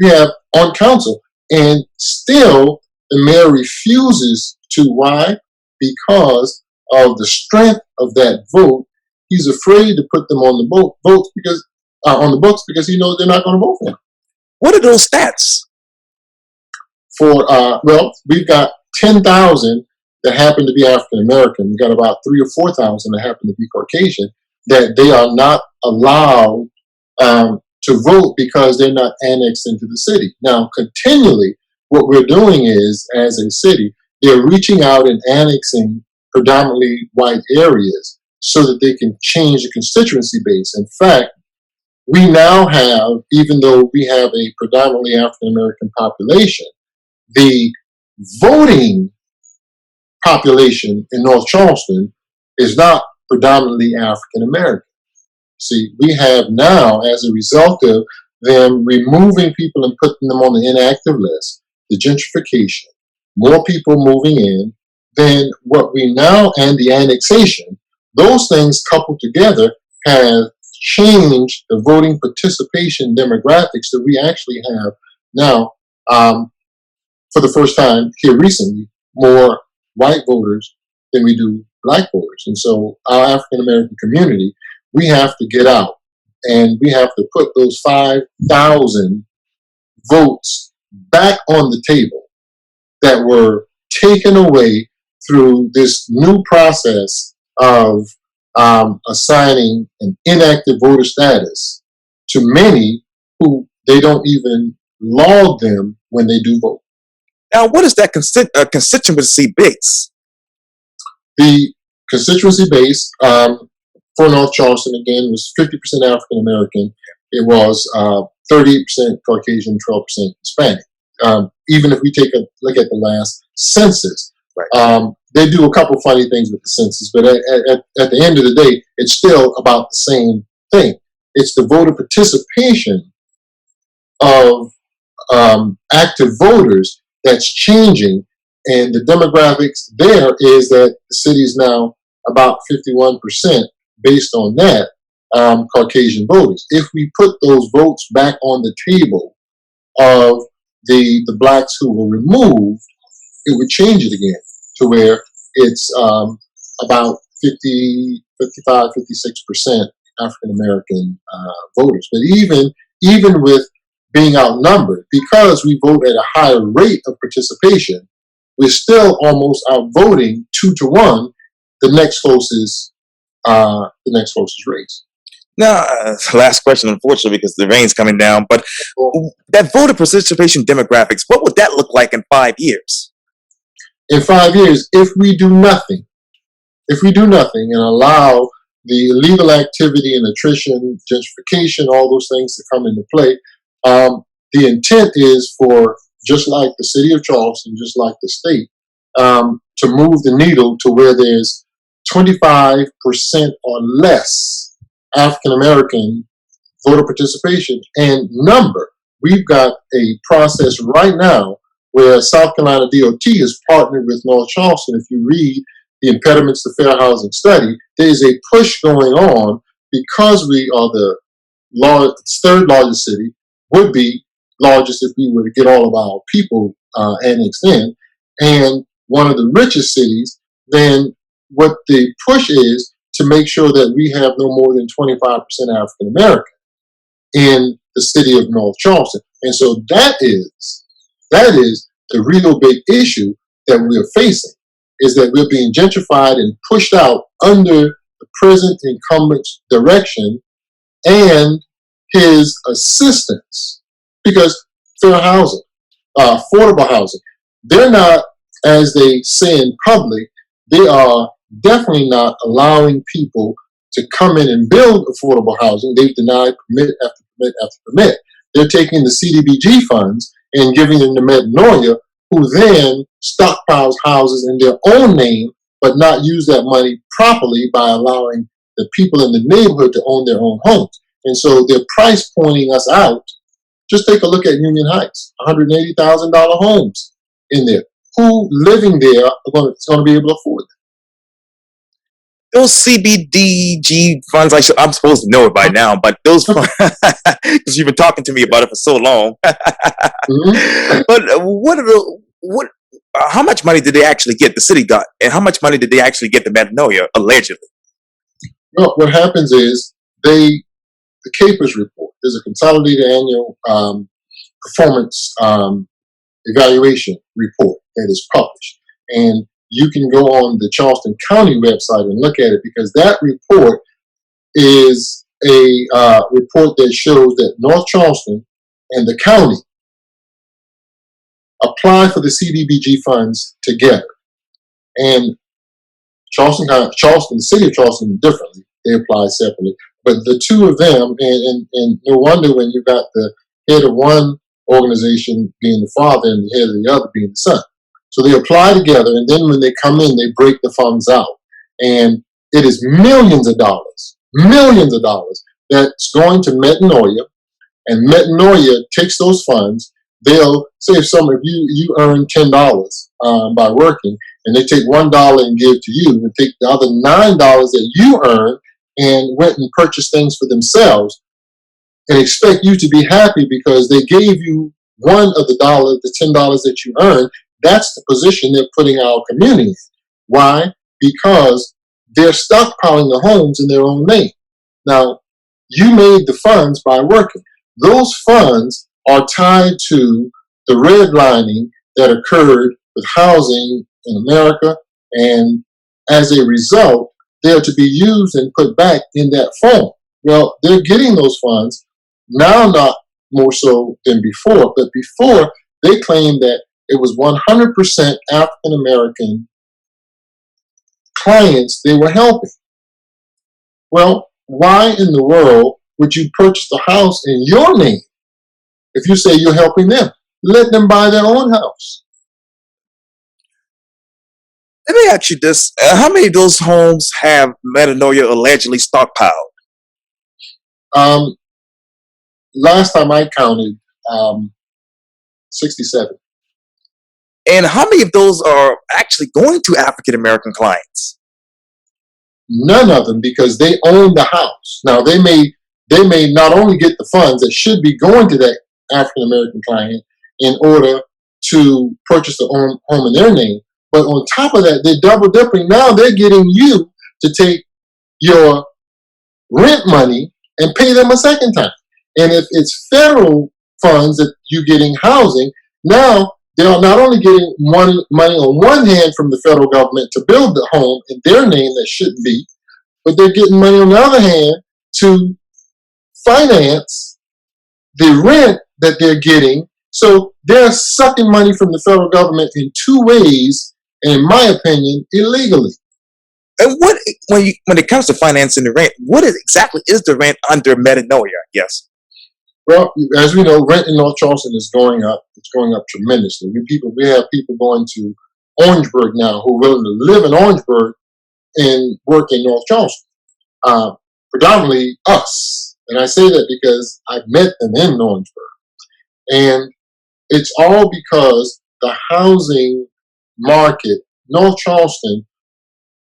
We have on council, and still the mayor refuses to. Why? Because of the strength of that vote. He's afraid to put them on the votes because on the books because he knows they're not going to vote for him. What are those stats? Well, we've got 10,000 that happen to be African American. We've got about 3,000 or 4,000 that happen to be Caucasian that they are not allowed to vote because they're not annexed into the city. Now, continually, what we're doing is, as a city, they're reaching out and annexing predominantly white areas so that they can change the constituency base. In fact, we now have, even though we have a predominantly African American population, the voting population in North Charleston is not predominantly African American. See, we have now, as a result of them removing people and putting them on the inactive list, the gentrification, more people moving in, then what we now, and the annexation, those things coupled together have changed the voting participation demographics that we actually have now, for the first time here recently, more white voters than we do black voters. And so our African American community, we have to get out and we have to put those 5,000 votes back on the table that were taken away through this new process of assigning an inactive voter status to many who they don't even log them when they do vote. Now, what is that constituency base? The constituency base for North Charleston, again, was 50% African American. It was 38% Caucasian, 12% Hispanic. Even if we take a look at the last census, right. They do a couple funny things with the census, but at the end of the day, it's still about the same thing. It's the voter participation of active voters that's changing, and the demographics there is that the city is now about 51% based on that Caucasian voters. If we put those votes back on the table of the blacks who were removed, it would change it again to where it's about 50, 55, 56% African American voters. But even with being outnumbered, because we vote at a higher rate of participation, we're still almost outvoting 2-1 the next closest race. Now, last question, unfortunately, because the rain's coming down, but that voter participation demographics, what would that look like in 5 years? In 5 years, if we do nothing and allow the illegal activity and attrition, gentrification, all those things to come into play, the intent is for, just like the city of Charleston, just like the state, to move the needle to where there's 25% or less African American voter participation and number. We've got a process right now where South Carolina DOT has partnered with North Charleston. If you read the Impediments to Fair Housing Study, there is a push going on because we are the third largest city, would be largest if we were to get all of our people annexed in, and one of the richest cities. Then what the push is to make sure that we have no more than 25% African American in the city of North Charleston. And so that is the real big issue that we're facing, is that we're being gentrified and pushed out under the present incumbent's direction and his assistance. Because fair housing, affordable housing, they're not, as they say in public, they are definitely not allowing people to come in and build affordable housing. They've denied permit after permit after permit. They're taking the CDBG funds and giving them to Metanoia, who then stockpiles houses in their own name, but not use that money properly by allowing the people in the neighborhood to own their own homes. And so they're price pointing us out. Just take a look at Union Heights, $180,000 homes in there. Who living there is going to be able to afford them? Those CBDG funds, I'm supposed to know it by now, but those funds, because you've been talking to me about it for so long. Mm-hmm. But how much money did they actually get? The city got, and how much money did they actually get to Metanoia, allegedly? Well, what happens is the CAPERS report. There's a consolidated annual performance evaluation report that is published, and you can go on the Charleston County website and look at it, because that report is a report that shows that North Charleston and the county apply for the CDBG funds together. And the city of Charleston differently, they apply separately. But the two of them, and no wonder when you got the head of one organization being the father and the head of the other being the son. So they apply together, and then when they come in, they break the funds out. And it is millions of dollars that's going to Metanoia, and Metanoia takes those funds. They'll say if you earn $10 by working, and they take $1 and give to you, and take the other $9 that you earn and went and purchased things for themselves, and expect you to be happy because they gave you one of the $10 that you earned. That's the position they're putting our community in. Why? Because they're stockpiling the homes in their own name. Now, you made the funds by working. Those funds are tied to the redlining that occurred with housing in America, and as a result, they're to be used and put back in that form. Well, they're getting those funds now, not more so than before, but before they claimed that it was 100% African American clients they were helping. Well, why in the world would you purchase a house in your name if you say you're helping them? Let them buy their own house. Let me ask you this. How many of those homes have Metanoia allegedly stockpiled? Last time I counted, 67. And how many of those are actually going to African American clients? None of them, because they own the house. Now they may not only get the funds that should be going to that African American client in order to purchase the home in their name, but on top of that, they're double dipping. Now they're getting you to take your rent money and pay them a second time. And if it's federal funds that you're getting housing, now they're not only getting money on one hand from the federal government to build the home in their name that shouldn't be, but they're getting money on the other hand to finance the rent that they're getting. So they're sucking money from the federal government in two ways, and in my opinion, illegally. And when it comes to financing the rent, what exactly is the rent under Metanoia? Yes. Well, as we know, rent in North Charleston is going up. It's going up tremendously. We have people going to Orangeburg now who are willing to live in Orangeburg and work in North Charleston. Predominantly us. And I say that because I've met them in Orangeburg. And it's all because the housing market, North Charleston,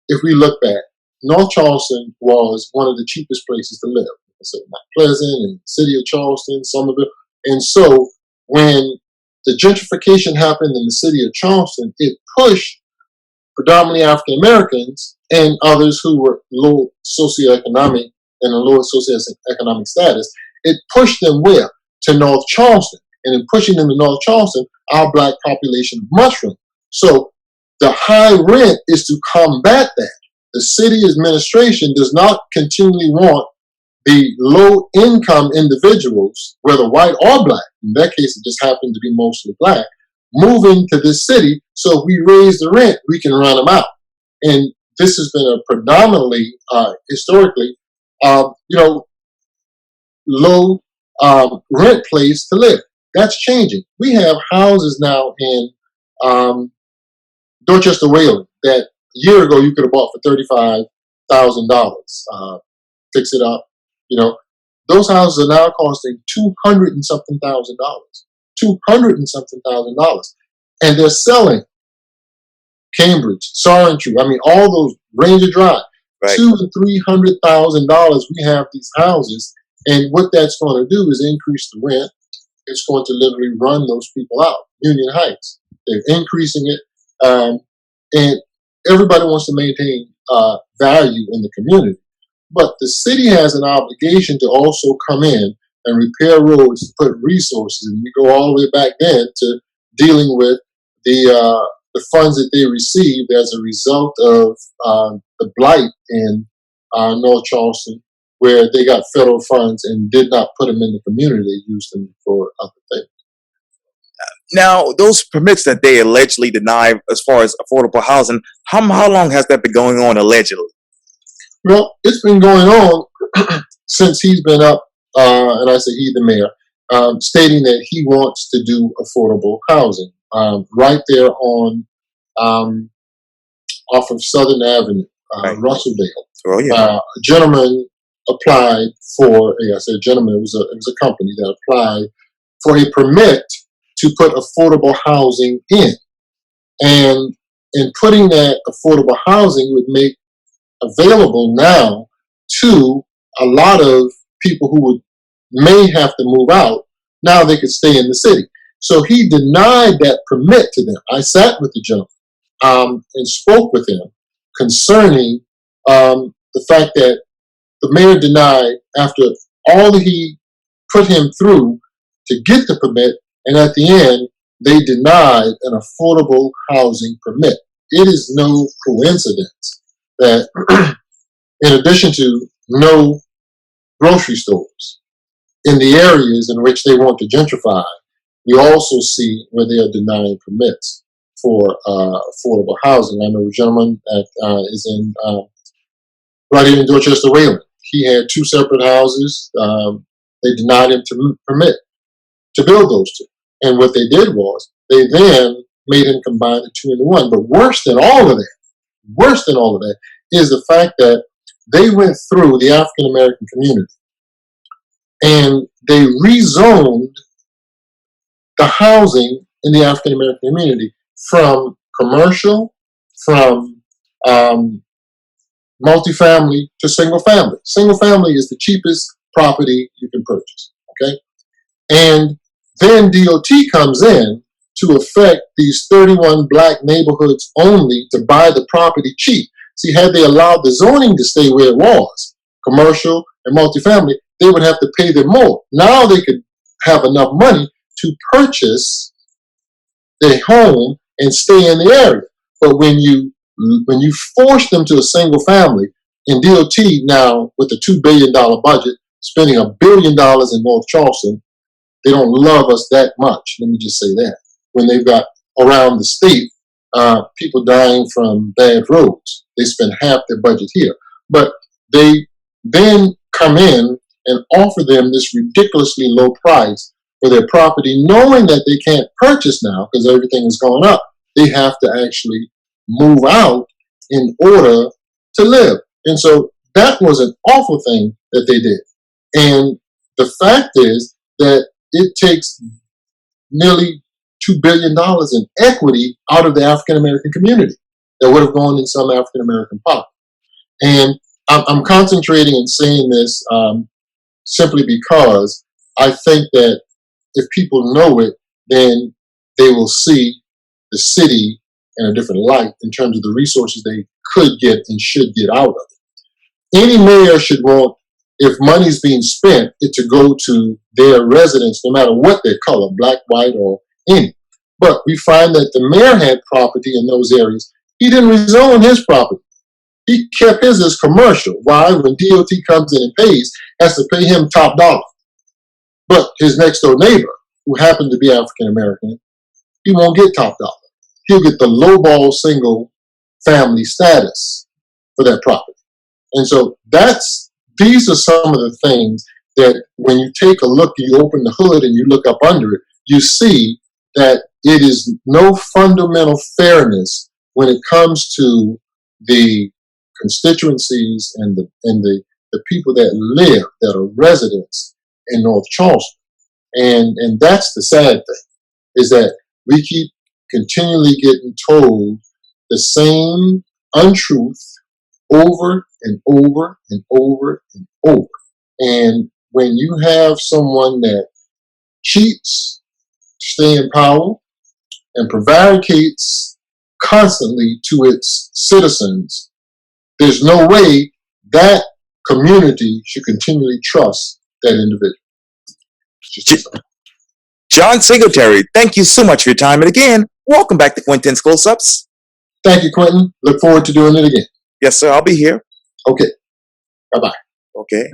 if we look back, North Charleston was one of the cheapest places to live. So Mount Pleasant and the city of Charleston, Somerville. And so when the gentrification happened in the city of Charleston, it pushed predominantly African Americans and others who were low socioeconomic and a lower socioeconomic status. It pushed them where? To North Charleston. And in pushing them to North Charleston, our black population mushroomed. So the high rent is to combat that. The city administration does not continually want the low income individuals, whether white or black, in that case it just happened to be mostly black, moving to this city. So if we raise the rent, we can run them out. And this has been a predominantly, historically, low rent place to live. That's changing. We have houses now in Dorchester, Wayland, that a year ago you could have bought for $35,000. Fix it up. Those houses are now costing $200 and something thousand. $200 and something $1,000. And they're selling Cambridge, Sorrentry, all those Ranger Drive. Right. $200,000 to $300,000 we have these houses. And what that's going to do is increase the rent. It's going to literally run those people out. Union Heights, they're increasing it. And everybody wants to maintain value in the community. But the city has an obligation to also come in and repair roads, to put resources. And we go all the way back then to dealing with the funds that they received as a result of the blight in North Charleston, where they got federal funds and did not put them in the community. They used them for other things. Now, those permits that they allegedly deny as far as affordable housing, how long has that been going on allegedly? Well, it's been going on since he's been up, and I say he, the mayor, stating that he wants to do affordable housing right there on off of Southern Avenue, Right. Russellville. Oh, yeah. A gentleman applied for, I said gentleman, it was a company that applied for a permit to put affordable housing in. And in putting that affordable housing would make available now to a lot of people who may have to move out. Now they could stay in the city. So he denied that permit to them. I sat with the gentleman and spoke with him concerning the fact that the mayor denied after all that he put him through to get the permit, and at the end, they denied an affordable housing permit. It is no coincidence that in addition to no grocery stores in the areas in which they want to gentrify, we also see where they are denying permits for affordable housing. I know a gentleman that is in right here in Dorchester, Wayland. He had two separate houses. They denied him permit to build those two. And what they did was they then made him combine the two into one. But worse than all of that is the fact that they went through the African American community and they rezoned the housing in the African American community from commercial, from multifamily to single family. Single family is the cheapest property you can purchase, okay? And then DOT comes in to affect these 31 black neighborhoods only to buy the property cheap. See, had they allowed the zoning to stay where it was, commercial and multifamily, they would have to pay them more. Now they could have enough money to purchase a home and stay in the area. But when you force them to a single family, in DOT now with a $2 billion budget, spending $1 billion in North Charleston, they don't love us that much. Let me just say that. When they've got around the state, people dying from bad roads, they spend half their budget here. But they then come in and offer them this ridiculously low price for their property, knowing that they can't purchase now because everything is going up. They have to actually move out in order to live. And so that was an awful thing that they did. And the fact is that it takes nearly $2 billion in equity out of the African American community that would have gone in some African American pocket. And I'm concentrating and saying this simply because I think that if people know it, then they will see the city in a different light in terms of the resources they could get and should get out of it. Any mayor should want, if money's being spent, it to go to their residents, no matter what their color, black, white, or any. But we find that the mayor had property in those areas. He didn't rezone his property. He kept his as commercial. Why? When DOT comes in and pays, has to pay him top dollar. But his next door neighbor, who happened to be African American, he won't get top dollar. He'll get the lowball single family status for that property. And so these are some of the things that when you take a look, you open the hood and you look up under it, you see that it is no fundamental fairness when it comes to the constituencies and the people that live, that are residents in North Charleston. And that's the sad thing, is that we keep continually getting told the same untruth over and over and over and over. And when you have someone that cheats to stay in power and prevaricates constantly to its citizens, there's no way that community should continually trust that individual. John Singletary, thank you so much for your time. And again, welcome back to Quintin's Close-Ups. Thank you, Quintin. Look forward to doing it again. Yes, sir. I'll be here. Okay. Bye-bye. Okay.